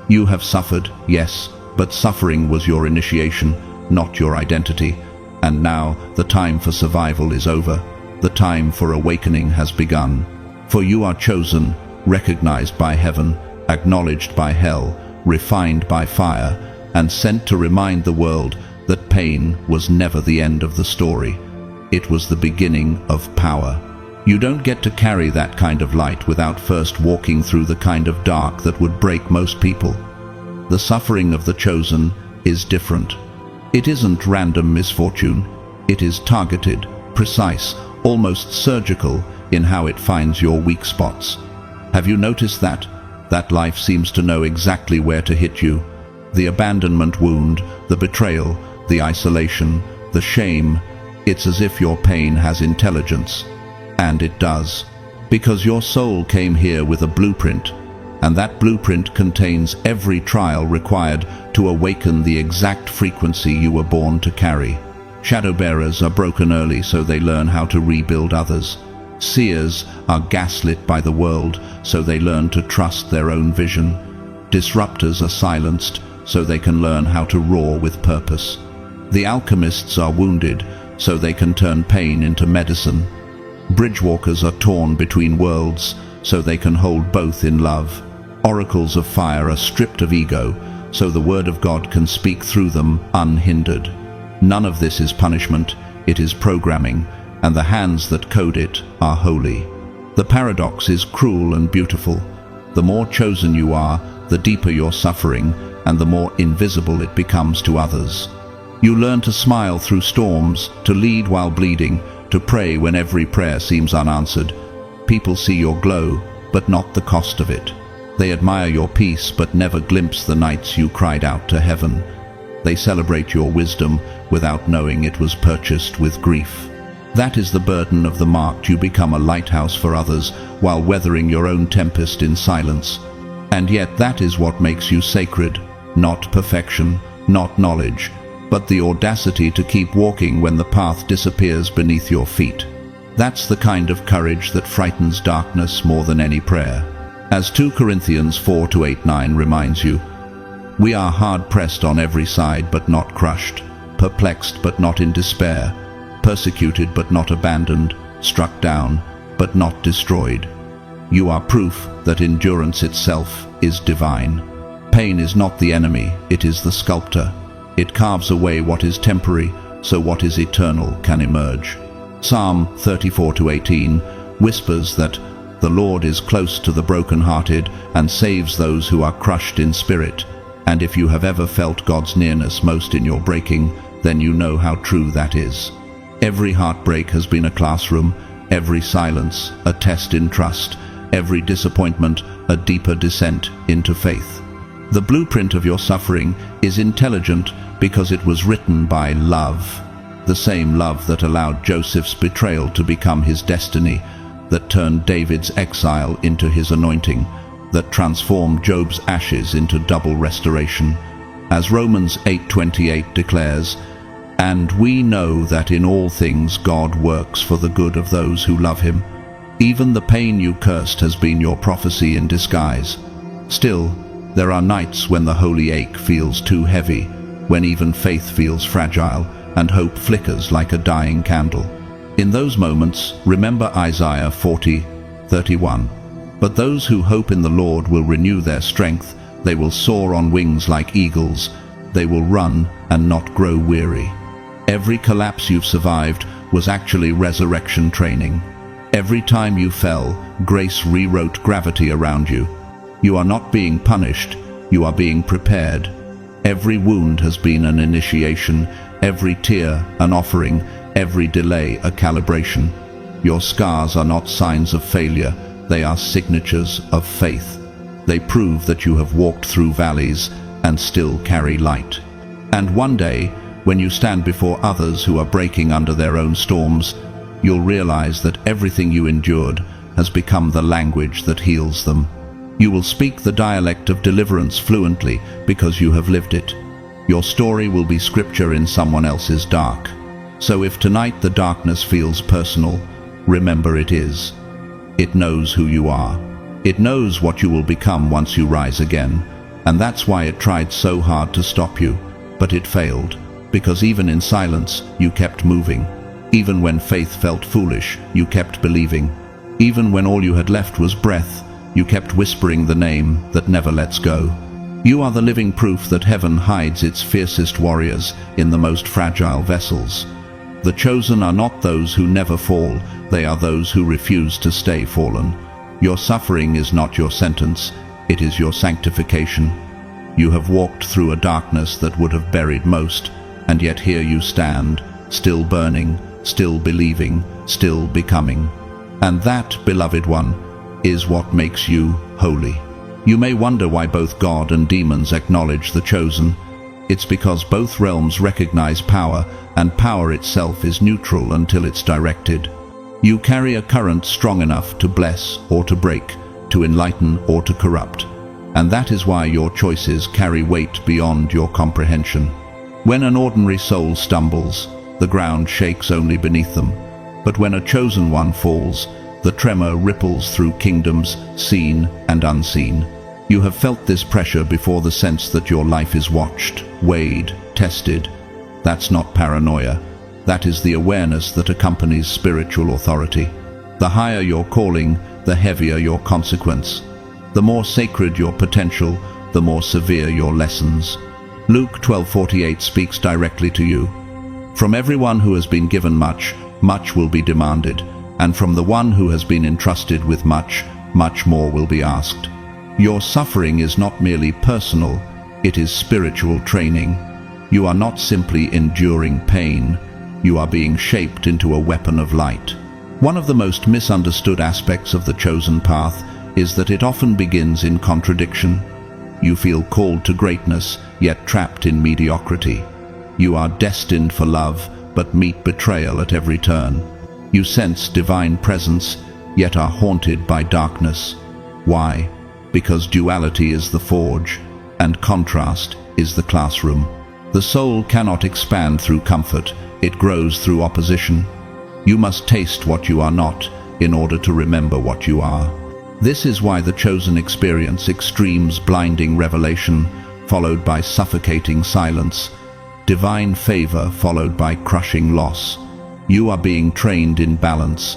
You have suffered, yes, but suffering was your initiation, not your identity. And now the time for survival is over. The time for awakening has begun. For you are chosen, recognized by heaven, acknowledged by hell, refined by fire, and sent to remind the world that pain was never the end of the story. It was the beginning of power. You don't get to carry that kind of light without first walking through the kind of dark that would break most people. The suffering of the chosen is different. It isn't random misfortune. It is targeted, precise, almost surgical in how it finds your weak spots. Have you noticed that? That life seems to know exactly where to hit you. The abandonment wound, the betrayal, the isolation, the shame. It's as if your pain has intelligence. And it does. Because your soul came here with a blueprint, and that blueprint contains every trial required to awaken the exact frequency you were born to carry. Shadowbearers are broken early so they learn how to rebuild others. Seers are gaslit by the world so they learn to trust their own vision. Disruptors are silenced so they can learn how to roar with purpose. The alchemists are wounded so they can turn pain into medicine. Bridgewalkers are torn between worlds so they can hold both in love. Oracles of fire are stripped of ego so the word of God can speak through them unhindered. None of this is punishment, it is programming, and the hands that code it are holy. The paradox is cruel and beautiful. The more chosen you are, the deeper your suffering, and the more invisible it becomes to others. You learn to smile through storms, to lead while bleeding, to pray when every prayer seems unanswered. People see your glow, but not the cost of it. They admire your peace, but never glimpse the nights you cried out to heaven. They celebrate your wisdom without knowing it was purchased with grief. That is the burden of the marked. You become a lighthouse for others while weathering your own tempest in silence. And yet that is what makes you sacred. Not perfection, not knowledge, but the audacity to keep walking when the path disappears beneath your feet. That's the kind of courage that frightens darkness more than any prayer. As 2 Corinthians 4:8-9 reminds you, we are hard-pressed on every side but not crushed, perplexed but not in despair, persecuted but not abandoned, struck down but not destroyed. You are proof that endurance itself is divine. Pain is not the enemy, it is the sculptor. It carves away what is temporary, so what is eternal can emerge. Psalm 34-18 whispers that the Lord is close to the brokenhearted and saves those who are crushed in spirit. And if you have ever felt God's nearness most in your breaking, then you know how true that is. Every heartbreak has been a classroom, every silence a test in trust, every disappointment a deeper descent into faith. The blueprint of your suffering is intelligent because it was written by love. The same love that allowed Joseph's betrayal to become his destiny, that turned David's exile into his anointing, that transformed Job's ashes into double restoration. As Romans 8:28 declares, "And we know that in all things God works for the good of those who love him." Even the pain you cursed has been your prophecy in disguise. Still, there are nights when the holy ache feels too heavy, when even faith feels fragile and hope flickers like a dying candle. In those moments, remember Isaiah 40:31. "But those who hope in the Lord will renew their strength. They will soar on wings like eagles. They will run and not grow weary." Every collapse you've survived was actually resurrection training. Every time you fell, grace rewrote gravity around you. You are not being punished, you are being prepared. Every wound has been an initiation, every tear an offering, every delay a calibration. Your scars are not signs of failure, they are signatures of faith. They prove that you have walked through valleys and still carry light. And one day, when you stand before others who are breaking under their own storms, you'll realize that everything you endured has become the language that heals them. You will speak the dialect of deliverance fluently because you have lived it. Your story will be scripture in someone else's dark. So if tonight the darkness feels personal, remember it is. It knows who you are. It knows what you will become once you rise again. And that's why it tried so hard to stop you. But it failed, because even in silence, you kept moving. Even when faith felt foolish, you kept believing. Even when all you had left was breath, you kept whispering the name that never lets go. You are the living proof that heaven hides its fiercest warriors in the most fragile vessels. The chosen are not those who never fall, they are those who refuse to stay fallen. Your suffering is not your sentence, it is your sanctification. You have walked through a darkness that would have buried most, and yet here you stand, still burning, still believing, still becoming. And that, beloved one, is what makes you holy. You may wonder why both God and demons acknowledge the chosen. It's because both realms recognize power, and power itself is neutral until it's directed. You carry a current strong enough to bless or to break, to enlighten or to corrupt. And that is why your choices carry weight beyond your comprehension. When an ordinary soul stumbles, the ground shakes only beneath them. But when a chosen one falls, the tremor ripples through kingdoms, seen and unseen. You have felt this pressure before, the sense that your life is watched, weighed, tested. That's not paranoia. That is the awareness that accompanies spiritual authority. The higher your calling, the heavier your consequence. The more sacred your potential, the more severe your lessons. Luke 12:48 speaks directly to you. From everyone who has been given much, much will be demanded, and from the one who has been entrusted with much, much more will be asked. Your suffering is not merely personal, it is spiritual training. You are not simply enduring pain, you are being shaped into a weapon of light. One of the most misunderstood aspects of the chosen path is that it often begins in contradiction. You feel called to greatness, yet trapped in mediocrity. You are destined for love, but meet betrayal at every turn. You sense divine presence, yet are haunted by darkness. Why? Because duality is the forge, and contrast is the classroom. The soul cannot expand through comfort, it grows through opposition. You must taste what you are not, in order to remember what you are. This is why the chosen experience extremes blinding revelation, followed by suffocating silence. divine favor followed by crushing loss. You are being trained in balance.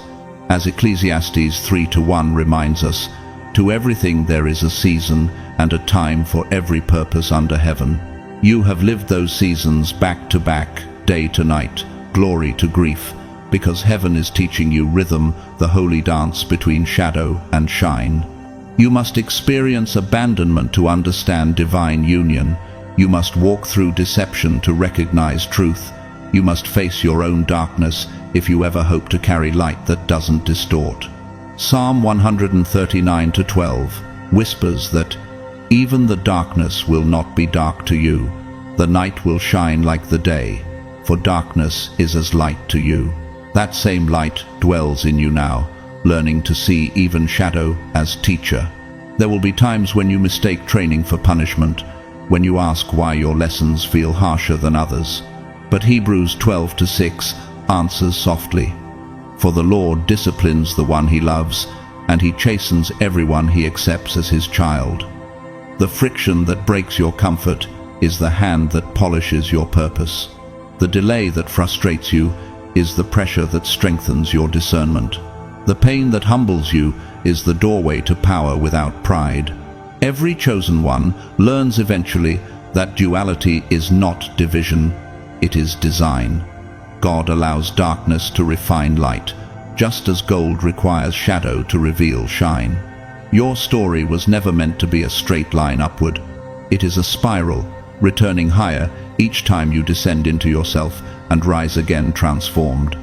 As Ecclesiastes 3:1 reminds us, to everything there is a season and a time for every purpose under heaven. You have lived those seasons back to back, day to night, glory to grief, because heaven is teaching you rhythm, the holy dance between shadow and shine. You must experience abandonment to understand divine union. You must walk through deception to recognize truth. You must face your own darkness if you ever hope to carry light that doesn't distort. Psalm 139:12 whispers that even the darkness will not be dark to you. The night will shine like the day, for darkness is as light to you. That same light dwells in you now, learning to see even shadow as teacher. There will be times when you mistake training for punishment, when you ask why your lessons feel harsher than others. But Hebrews 12:6 answers softly, for the Lord disciplines the one he loves, and he chastens everyone he accepts as his child. The friction that breaks your comfort is the hand that polishes your purpose. The delay that frustrates you is the pressure that strengthens your discernment. The pain that humbles you is the doorway to power without pride. Every chosen one learns eventually that duality is not division, it is design. God allows darkness to refine light, just as gold requires shadow to reveal shine. Your story was never meant to be a straight line upward. It is a spiral, returning higher each time you descend into yourself and rise again transformed.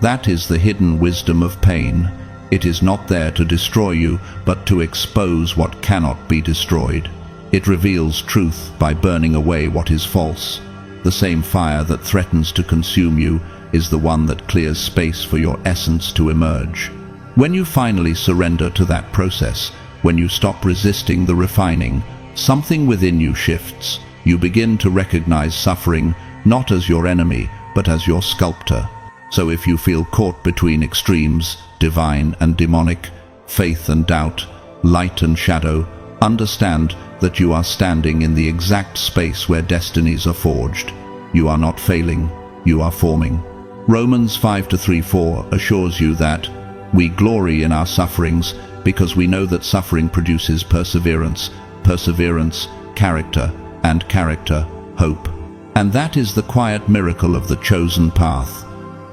That is the hidden wisdom of pain. It is not there to destroy you, but to expose what cannot be destroyed. It reveals truth by burning away what is false. The same fire that threatens to consume you is the one that clears space for your essence to emerge. When you finally surrender to that process, when you stop resisting the refining, something within you shifts. You begin to recognize suffering not as your enemy, but as your sculptor. So if you feel caught between extremes, divine and demonic, faith and doubt, light and shadow, understand that you are standing in the exact space where destinies are forged. You are not failing, you are forming. Romans 5:3-4 assures you that we glory in our sufferings because we know that suffering produces perseverance, perseverance, character, and character, hope. And that is the quiet miracle of the chosen path.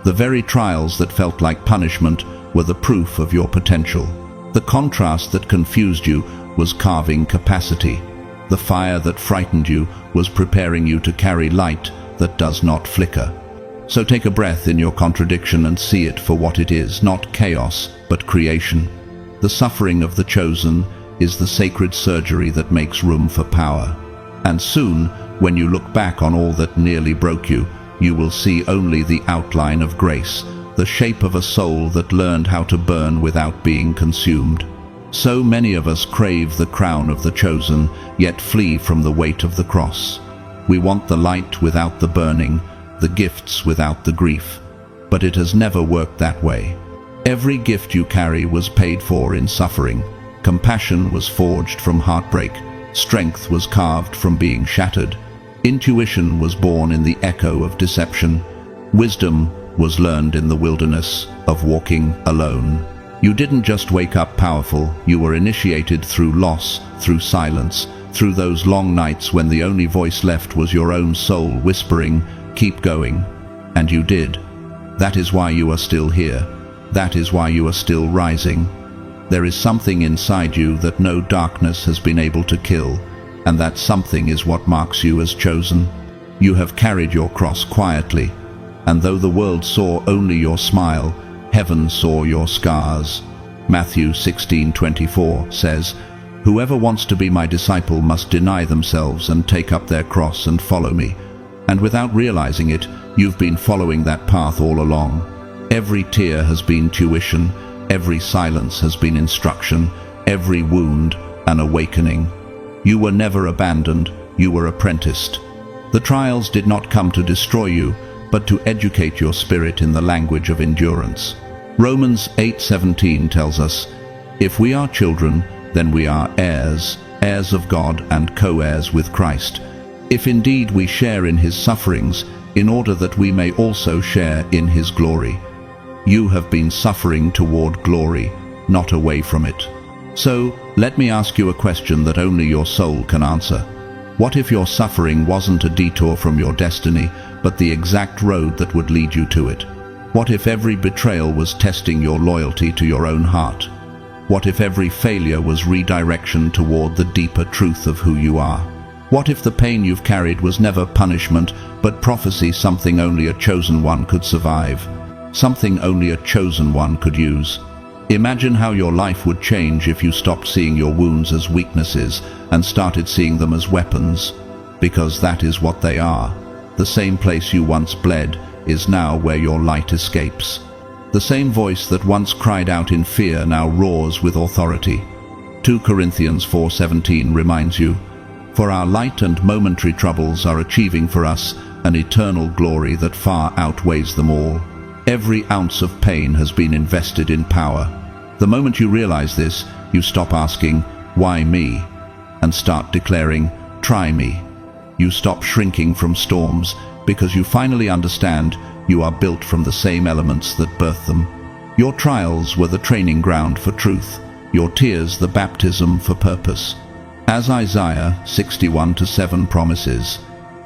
The very trials that felt like punishment were the proof of your potential. The contrast that confused you was carving capacity. The fire that frightened you was preparing you to carry light that does not flicker. So take a breath in your contradiction and see it for what it is, not chaos, but creation. The suffering of the chosen is the sacred surgery that makes room for power. And soon, when you look back on all that nearly broke you, you will see only the outline of grace, the shape of a soul that learned how to burn without being consumed. So many of us crave the crown of the chosen, yet flee from the weight of the cross. We want the light without the burning, the gifts without the grief. But it has never worked that way. Every gift you carry was paid for in suffering. Compassion was forged from heartbreak. Strength was carved from being shattered. Intuition was born in the echo of deception. Wisdom was learned in the wilderness of walking alone. You didn't just wake up powerful, you were initiated through loss, through silence, through those long nights when the only voice left was your own soul whispering, "Keep going." And you did. That is why you are still here. That is why you are still rising. There is something inside you that no darkness has been able to kill, and that something is what marks you as chosen. You have carried your cross quietly, and though the world saw only your smile, heaven saw your scars. Matthew 16:24 says, "Whoever wants to be my disciple must deny themselves and take up their cross and follow me." And without realizing it, you've been following that path all along. Every tear has been tuition, every silence has been instruction, every wound an awakening. You were never abandoned, you were apprenticed. The trials did not come to destroy you, but to educate your spirit in the language of endurance. Romans 8:17 tells us, "If we are children, then we are heirs, heirs of God and co-heirs with Christ, if indeed we share in his sufferings, in order that we may also share in his glory. You have been suffering toward glory, not away from it. So, let me ask you a question that only your soul can answer. What if your suffering wasn't a detour from your destiny, but the exact road that would lead you to it? What if every betrayal was testing your loyalty to your own heart? What if every failure was redirection toward the deeper truth of who you are? What if the pain you've carried was never punishment, but prophecy, something only a chosen one could survive, something only a chosen one could use? Imagine how your life would change if you stopped seeing your wounds as weaknesses and started seeing them as weapons, because that is what they are. The same place you once bled is now where your light escapes. The same voice that once cried out in fear now roars with authority. 2 Corinthians 4:17 reminds you, "For our light and momentary troubles are achieving for us an eternal glory that far outweighs them all." Every ounce of pain has been invested in power. The moment you realize this, you stop asking, "Why me?" and start declaring, "Try me." You stop shrinking from storms because you finally understand you are built from the same elements that birth them. Your trials were the training ground for truth, your tears the baptism for purpose. As Isaiah 61:7 promises,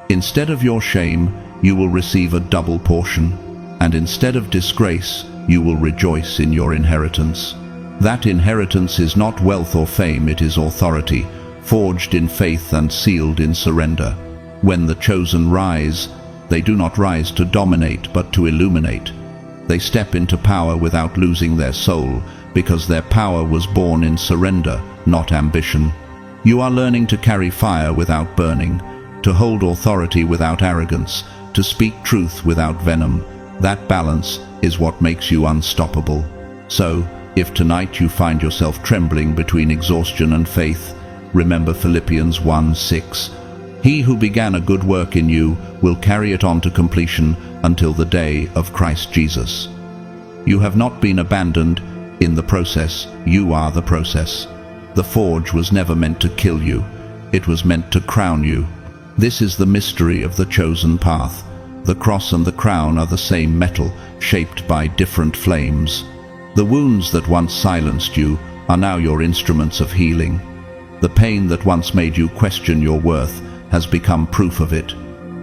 "Instead of your shame, you will receive a double portion, and instead of disgrace, you will rejoice in your inheritance." That inheritance is not wealth or fame, it is authority, forged in faith and sealed in surrender. When the chosen rise, they do not rise to dominate but to illuminate. They step into power without losing their soul, because their power was born in surrender, not ambition. You are learning to carry fire without burning, to hold authority without arrogance, to speak truth without venom. That balance is what makes you unstoppable. So, if tonight you find yourself trembling between exhaustion and faith, remember Philippians 1:6. "He who began a good work in you will carry it on to completion until the day of Christ Jesus." You have not been abandoned in the process, you are the process. The forge was never meant to kill you, it was meant to crown you. This is the mystery of the chosen path. The cross and the crown are the same metal, shaped by different flames. The wounds that once silenced you are now your instruments of healing. The pain that once made you question your worth has become proof of it.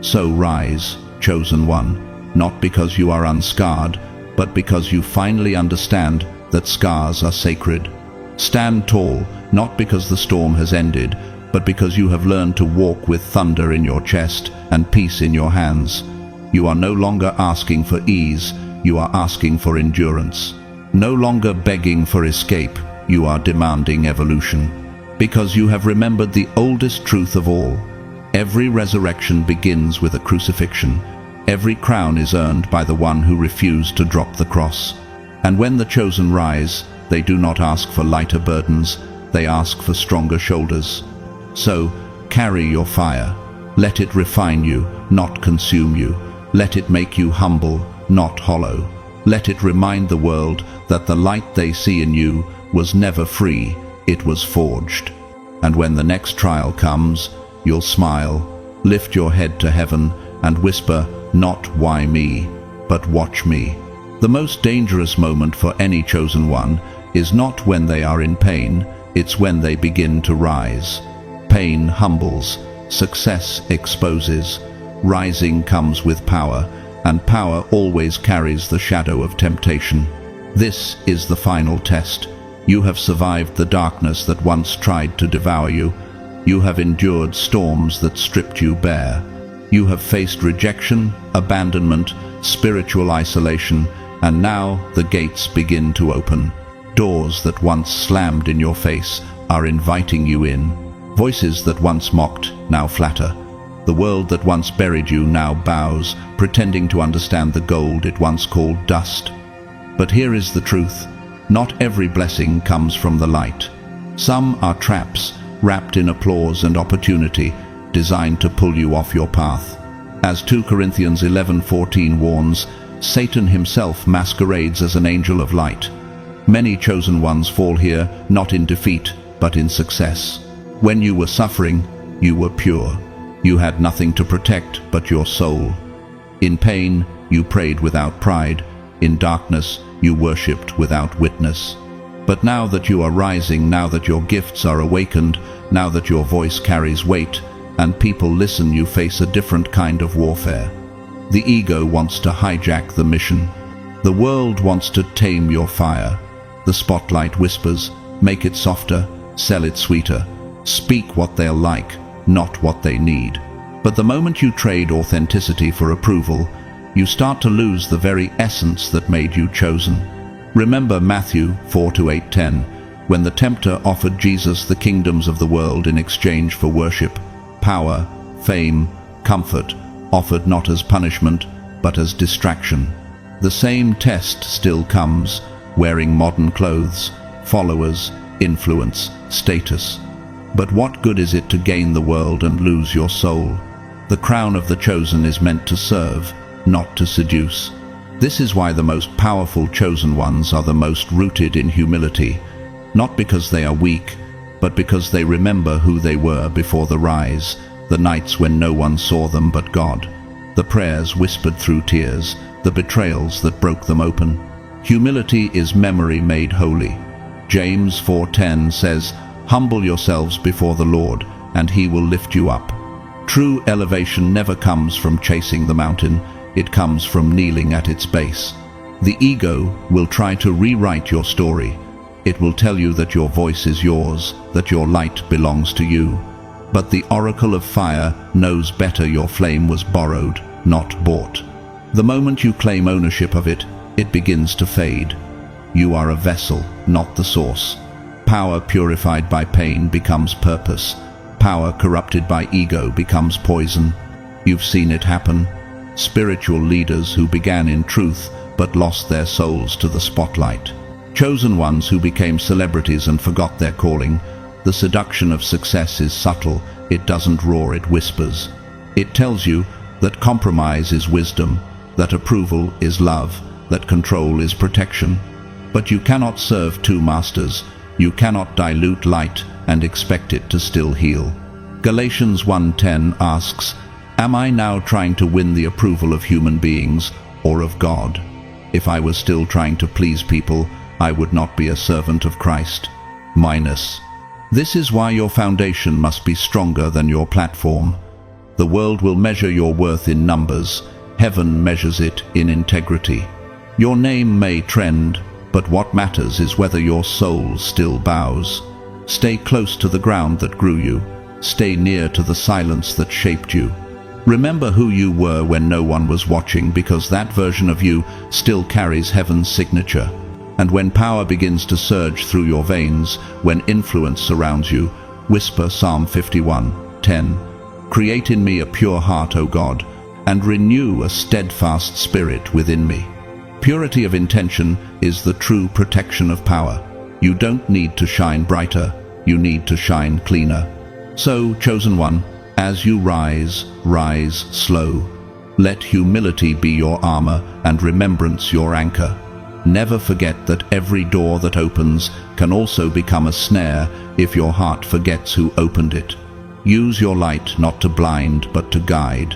So rise, chosen one, not because you are unscarred, but because you finally understand that scars are sacred. Stand tall, not because the storm has ended, but because you have learned to walk with thunder in your chest and peace in your hands. You are no longer asking for ease, you are asking for endurance. No longer begging for escape, you are demanding evolution. Because you have remembered the oldest truth of all. Every resurrection begins with a crucifixion. Every crown is earned by the one who refused to drop the cross. And when the chosen rise, they do not ask for lighter burdens, they ask for stronger shoulders. So, carry your fire. Let it refine you, not consume you. Let it make you humble, not hollow. Let it remind the world that the light they see in you was never free, it was forged. And when the next trial comes, you'll smile, lift your head to heaven, and whisper, not "Why me?" but "Watch me." The most dangerous moment for any chosen one is not when they are in pain, it's when they begin to rise. Pain humbles, success exposes, rising comes with power, and power always carries the shadow of temptation. This is the final test. You have survived the darkness that once tried to devour you. You have endured storms that stripped you bare. You have faced rejection, abandonment, spiritual isolation, and now the gates begin to open. Doors that once slammed in your face are inviting you in. Voices that once mocked now flatter. The world that once buried you now bows, pretending to understand the gold it once called dust. But here is the truth. Not every blessing comes from the light. Some are traps, wrapped in applause and opportunity, designed to pull you off your path. As 2 Corinthians 11:14 warns, Satan himself masquerades as an angel of light. Many chosen ones fall here, not in defeat, but in success. When you were suffering, you were pure. You had nothing to protect but your soul. In pain, you prayed without pride. In darkness, you worshipped without witness. But now that you are rising, now that your gifts are awakened, now that your voice carries weight, and people listen, you face a different kind of warfare. The ego wants to hijack the mission. The world wants to tame your fire. The spotlight whispers, make it softer, sell it sweeter. Speak what they'll like, not what they need. But the moment you trade authenticity for approval, you start to lose the very essence that made you chosen. Remember Matthew 4:8-10, when the tempter offered Jesus the kingdoms of the world in exchange for worship, power, fame, comfort, offered not as punishment, but as distraction. The same test still comes, wearing modern clothes, followers, influence, status. But what good is it to gain the world and lose your soul? The crown of the chosen is meant to serve, not to seduce. This is why the most powerful chosen ones are the most rooted in humility, not because they are weak, but because they remember who they were before the rise, the nights when no one saw them but God, the prayers whispered through tears, the betrayals that broke them open. Humility is memory made holy. James 4:10 says, "Humble yourselves before the Lord, and he will lift you up." True elevation never comes from chasing the mountain, it comes from kneeling at its base. The ego will try to rewrite your story. It will tell you that your voice is yours, that your light belongs to you. But the oracle of fire knows better. Your flame was borrowed, not bought. The moment you claim ownership of it, it begins to fade. You are a vessel, not the source. Power purified by pain becomes purpose. Power corrupted by ego becomes poison. You've seen it happen. Spiritual leaders who began in truth but lost their souls to the spotlight. Chosen ones who became celebrities and forgot their calling. The seduction of success is subtle. It doesn't roar, it whispers. It tells you that compromise is wisdom, that approval is love, that control is protection. But you cannot serve two masters. You cannot dilute light and expect it to still heal. Galatians 1:10 asks, "Am I now trying to win the approval of human beings or of God? If I was still trying to please people, I would not be a servant of Christ." This is why your foundation must be stronger than your platform. The world will measure your worth in numbers. Heaven measures it in integrity. Your name may trend, but what matters is whether your soul still bows. Stay close to the ground that grew you. Stay near to the silence that shaped you. Remember who you were when no one was watching, because that version of you still carries heaven's signature. And when power begins to surge through your veins, when influence surrounds you, whisper Psalm 51:10, "Create in me a pure heart, O God, and renew a steadfast spirit within me." Purity of intention is the true protection of power. You don't need to shine brighter, you need to shine cleaner. So, chosen one, as you rise, rise slow. Let humility be your armor and remembrance your anchor. Never forget that every door that opens can also become a snare if your heart forgets who opened it. Use your light not to blind but to guide.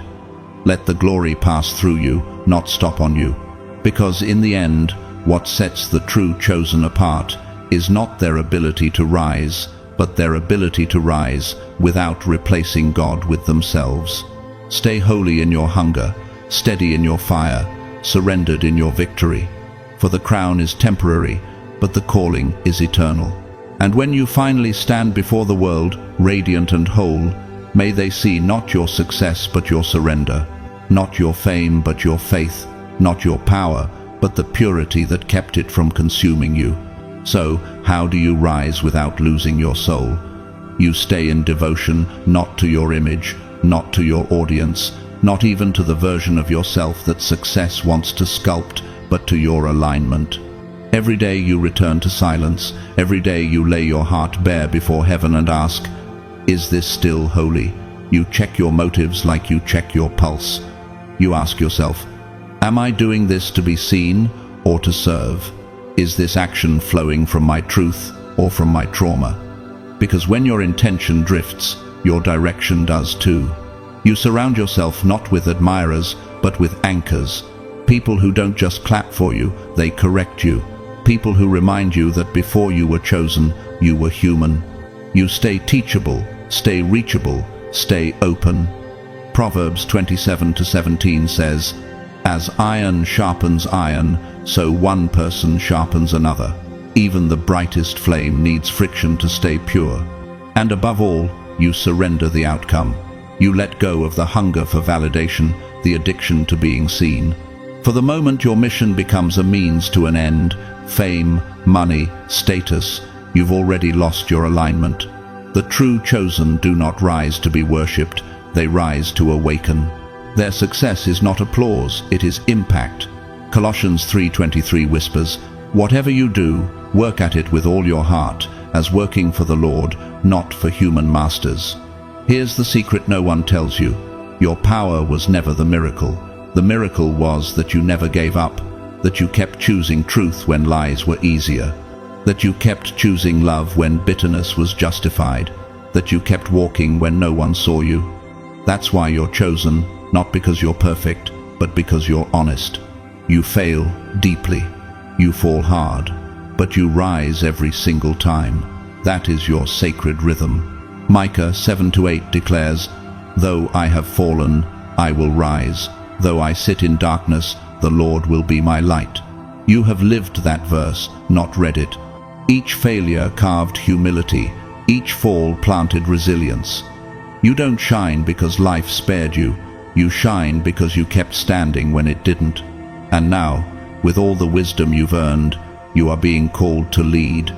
Let the glory pass through you, not stop on you. Because in the end, what sets the true chosen apart is not their ability to rise, but their ability to rise without replacing God with themselves. Stay holy in your hunger, steady in your fire, surrendered in your victory. For the crown is temporary, but the calling is eternal. And when you finally stand before the world, radiant and whole, may they see not your success but your surrender, not your fame but your faith, not your power but the purity that kept it from consuming you. So, how do you rise without losing your soul? You stay in devotion, not to your image, not to your audience, not even to the version of yourself that success wants to sculpt, but to your alignment. Every day you return to silence. Every day you lay your heart bare before heaven and ask, is this still holy? You check your motives like you check your pulse. You ask yourself, am I doing this to be seen or to serve? Is this action flowing from my truth or from my trauma? Because when your intention drifts, your direction does too. You surround yourself not with admirers, but with anchors. People who don't just clap for you, they correct you. People who remind you that before you were chosen, you were human. You stay teachable, stay reachable, stay open. Proverbs 27:17 says, "As iron sharpens iron, so one person sharpens another. Even the brightest flame needs friction to stay pure." And above all, you surrender the outcome. You let go of the hunger for validation, the addiction to being seen. For the moment your mission becomes a means to an end, fame, money, status, you've already lost your alignment. The true chosen do not rise to be worshipped, they rise to awaken. Their success is not applause, it is impact. Colossians 3:23 whispers, "Whatever you do, work at it with all your heart, as working for the Lord, not for human masters." Here's the secret no one tells you. Your power was never the miracle. The miracle was that you never gave up, that you kept choosing truth when lies were easier, that you kept choosing love when bitterness was justified, that you kept walking when no one saw you. That's why you're chosen, not because you're perfect, but because you're honest. You fail deeply, you fall hard, but you rise every single time. That is your sacred rhythm. Micah 7:8 declares, "Though I have fallen, I will rise. Though I sit in darkness, the Lord will be my light." You have lived that verse, not read it. Each failure carved humility, each fall planted resilience. You don't shine because life spared you. You shine because you kept standing when it didn't. And now, with all the wisdom you've earned, you are being called to lead,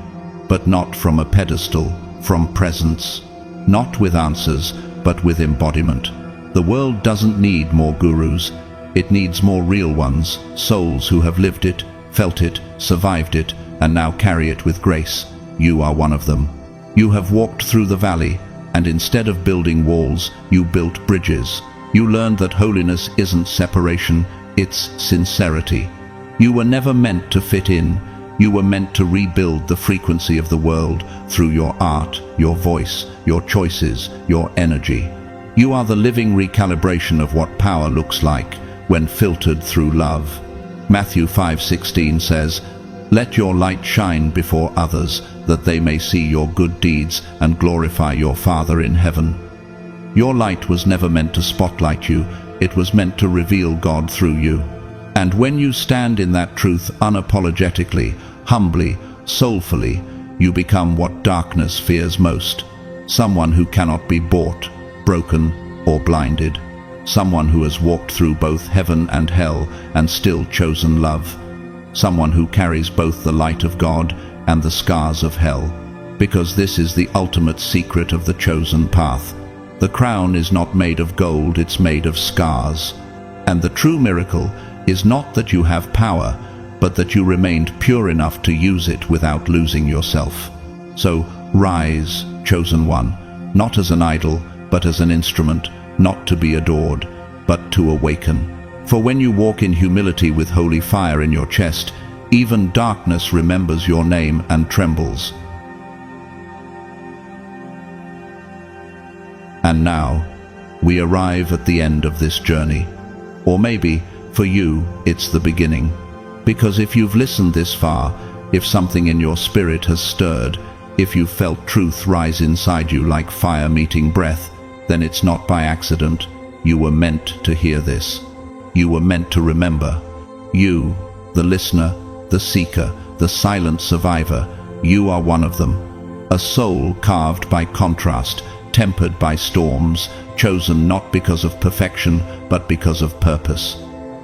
but not from a pedestal, from presence. Not with answers, but with embodiment. The world doesn't need more gurus. It needs more real ones, souls who have lived it, felt it, survived it, and now carry it with grace. You are one of them. You have walked through the valley, and instead of building walls, you built bridges. You learned that holiness isn't separation, it's sincerity. You were never meant to fit in. You were meant to rebuild the frequency of the world through your art, your voice, your choices, your energy. You are the living recalibration of what power looks like when filtered through love. Matthew 5:16 says, "Let your light shine before others, that they may see your good deeds and glorify your Father in heaven." Your light was never meant to spotlight you, it was meant to reveal God through you. And when you stand in that truth unapologetically, humbly, soulfully, you become what darkness fears most. Someone who cannot be bought, broken, or blinded. Someone who has walked through both heaven and hell and still chosen love. Someone who carries both the light of God and the scars of hell. Because this is the ultimate secret of the chosen path. The crown is not made of gold, it's made of scars. And the true miracle is not that you have power, but that you remained pure enough to use it without losing yourself. So rise, chosen one, not as an idol, but as an instrument, not to be adored, but to awaken. For when you walk in humility with holy fire in your chest, even darkness remembers your name and trembles. And now, we arrive at the end of this journey. Or maybe, for you, it's the beginning. Because if you've listened this far, if something in your spirit has stirred, if you've felt truth rise inside you like fire meeting breath, then it's not by accident. You were meant to hear this. You were meant to remember. You, the listener, the seeker, the silent survivor, you are one of them. A soul carved by contrast, tempered by storms, chosen not because of perfection, but because of purpose.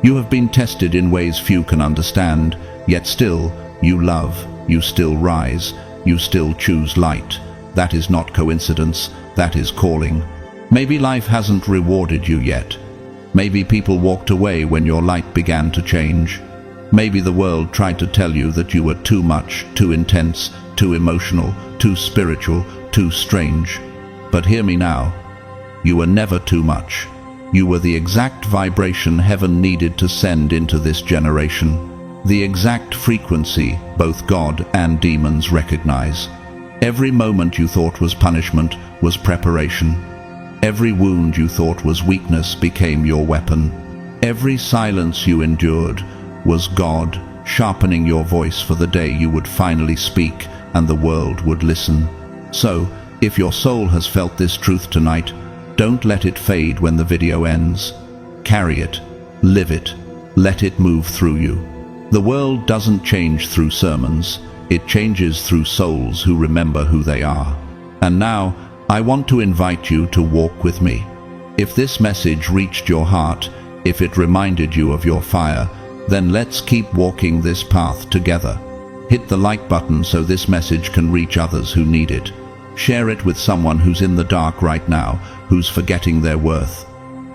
You have been tested in ways few can understand, yet still, you love, you still rise, you still choose light. That is not coincidence, that is calling. Maybe life hasn't rewarded you yet. Maybe people walked away when your light began to change. Maybe the world tried to tell you that you were too much, too intense, too emotional, too spiritual, too strange. But hear me now. You were never too much. You were the exact vibration heaven needed to send into this generation. The exact frequency both God and demons recognize. Every moment you thought was punishment was preparation. Every wound you thought was weakness became your weapon. Every silence you endured was God sharpening your voice for the day you would finally speak and the world would listen. So, if your soul has felt this truth tonight, don't let it fade when the video ends. Carry it, live it, let it move through you. The world doesn't change through sermons, it changes through souls who remember who they are. And now, I want to invite you to walk with me. If this message reached your heart, if it reminded you of your fire, then let's keep walking this path together. Hit the like button so this message can reach others who need it. Share it with someone who's in the dark right now, who's forgetting their worth.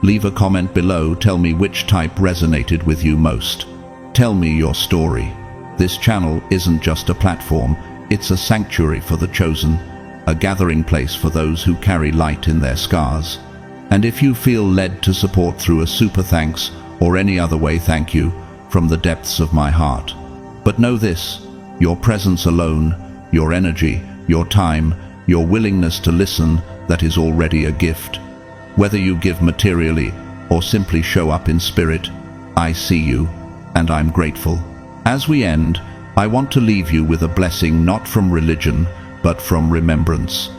Leave a comment below, tell me which type resonated with you most. Tell me your story. This channel isn't just a platform, it's a sanctuary for the chosen, a gathering place for those who carry light in their scars. And if you feel led to support through a super thanks or any other way, thank you from the depths of my heart. But know this, your presence alone, your energy, your time, your willingness to listen, that is already a gift. Whether you give materially or simply show up in spirit, I see you, and I'm grateful. As we end, I want to leave you with a blessing not from religion, but from remembrance.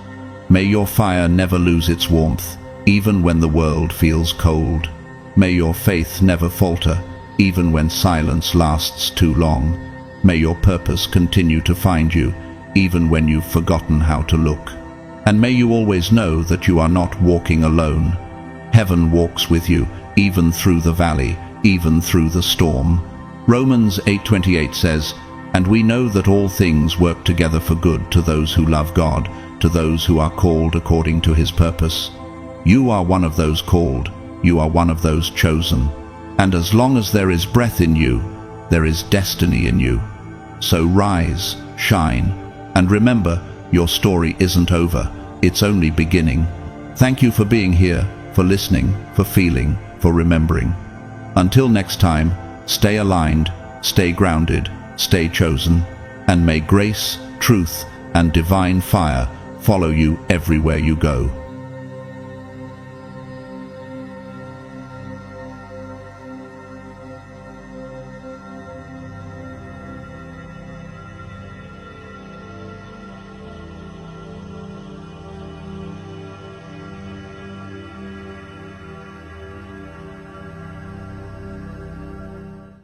May your fire never lose its warmth, even when the world feels cold. May your faith never falter, even when silence lasts too long. May your purpose continue to find you, even when you've forgotten how to look. And may you always know that you are not walking alone. Heaven walks with you, even through the valley, even through the storm. Romans 8:28 says, "And we know that all things work together for good to those who love God, to those who are called according to his purpose." You are one of those called, you are one of those chosen. And as long as there is breath in you, there is destiny in you. So rise, shine, and remember, your story isn't over, it's only beginning. Thank you for being here, for listening, for feeling, for remembering. Until next time, stay aligned, stay grounded, stay chosen, and may grace, truth, and divine fire follow you everywhere you go.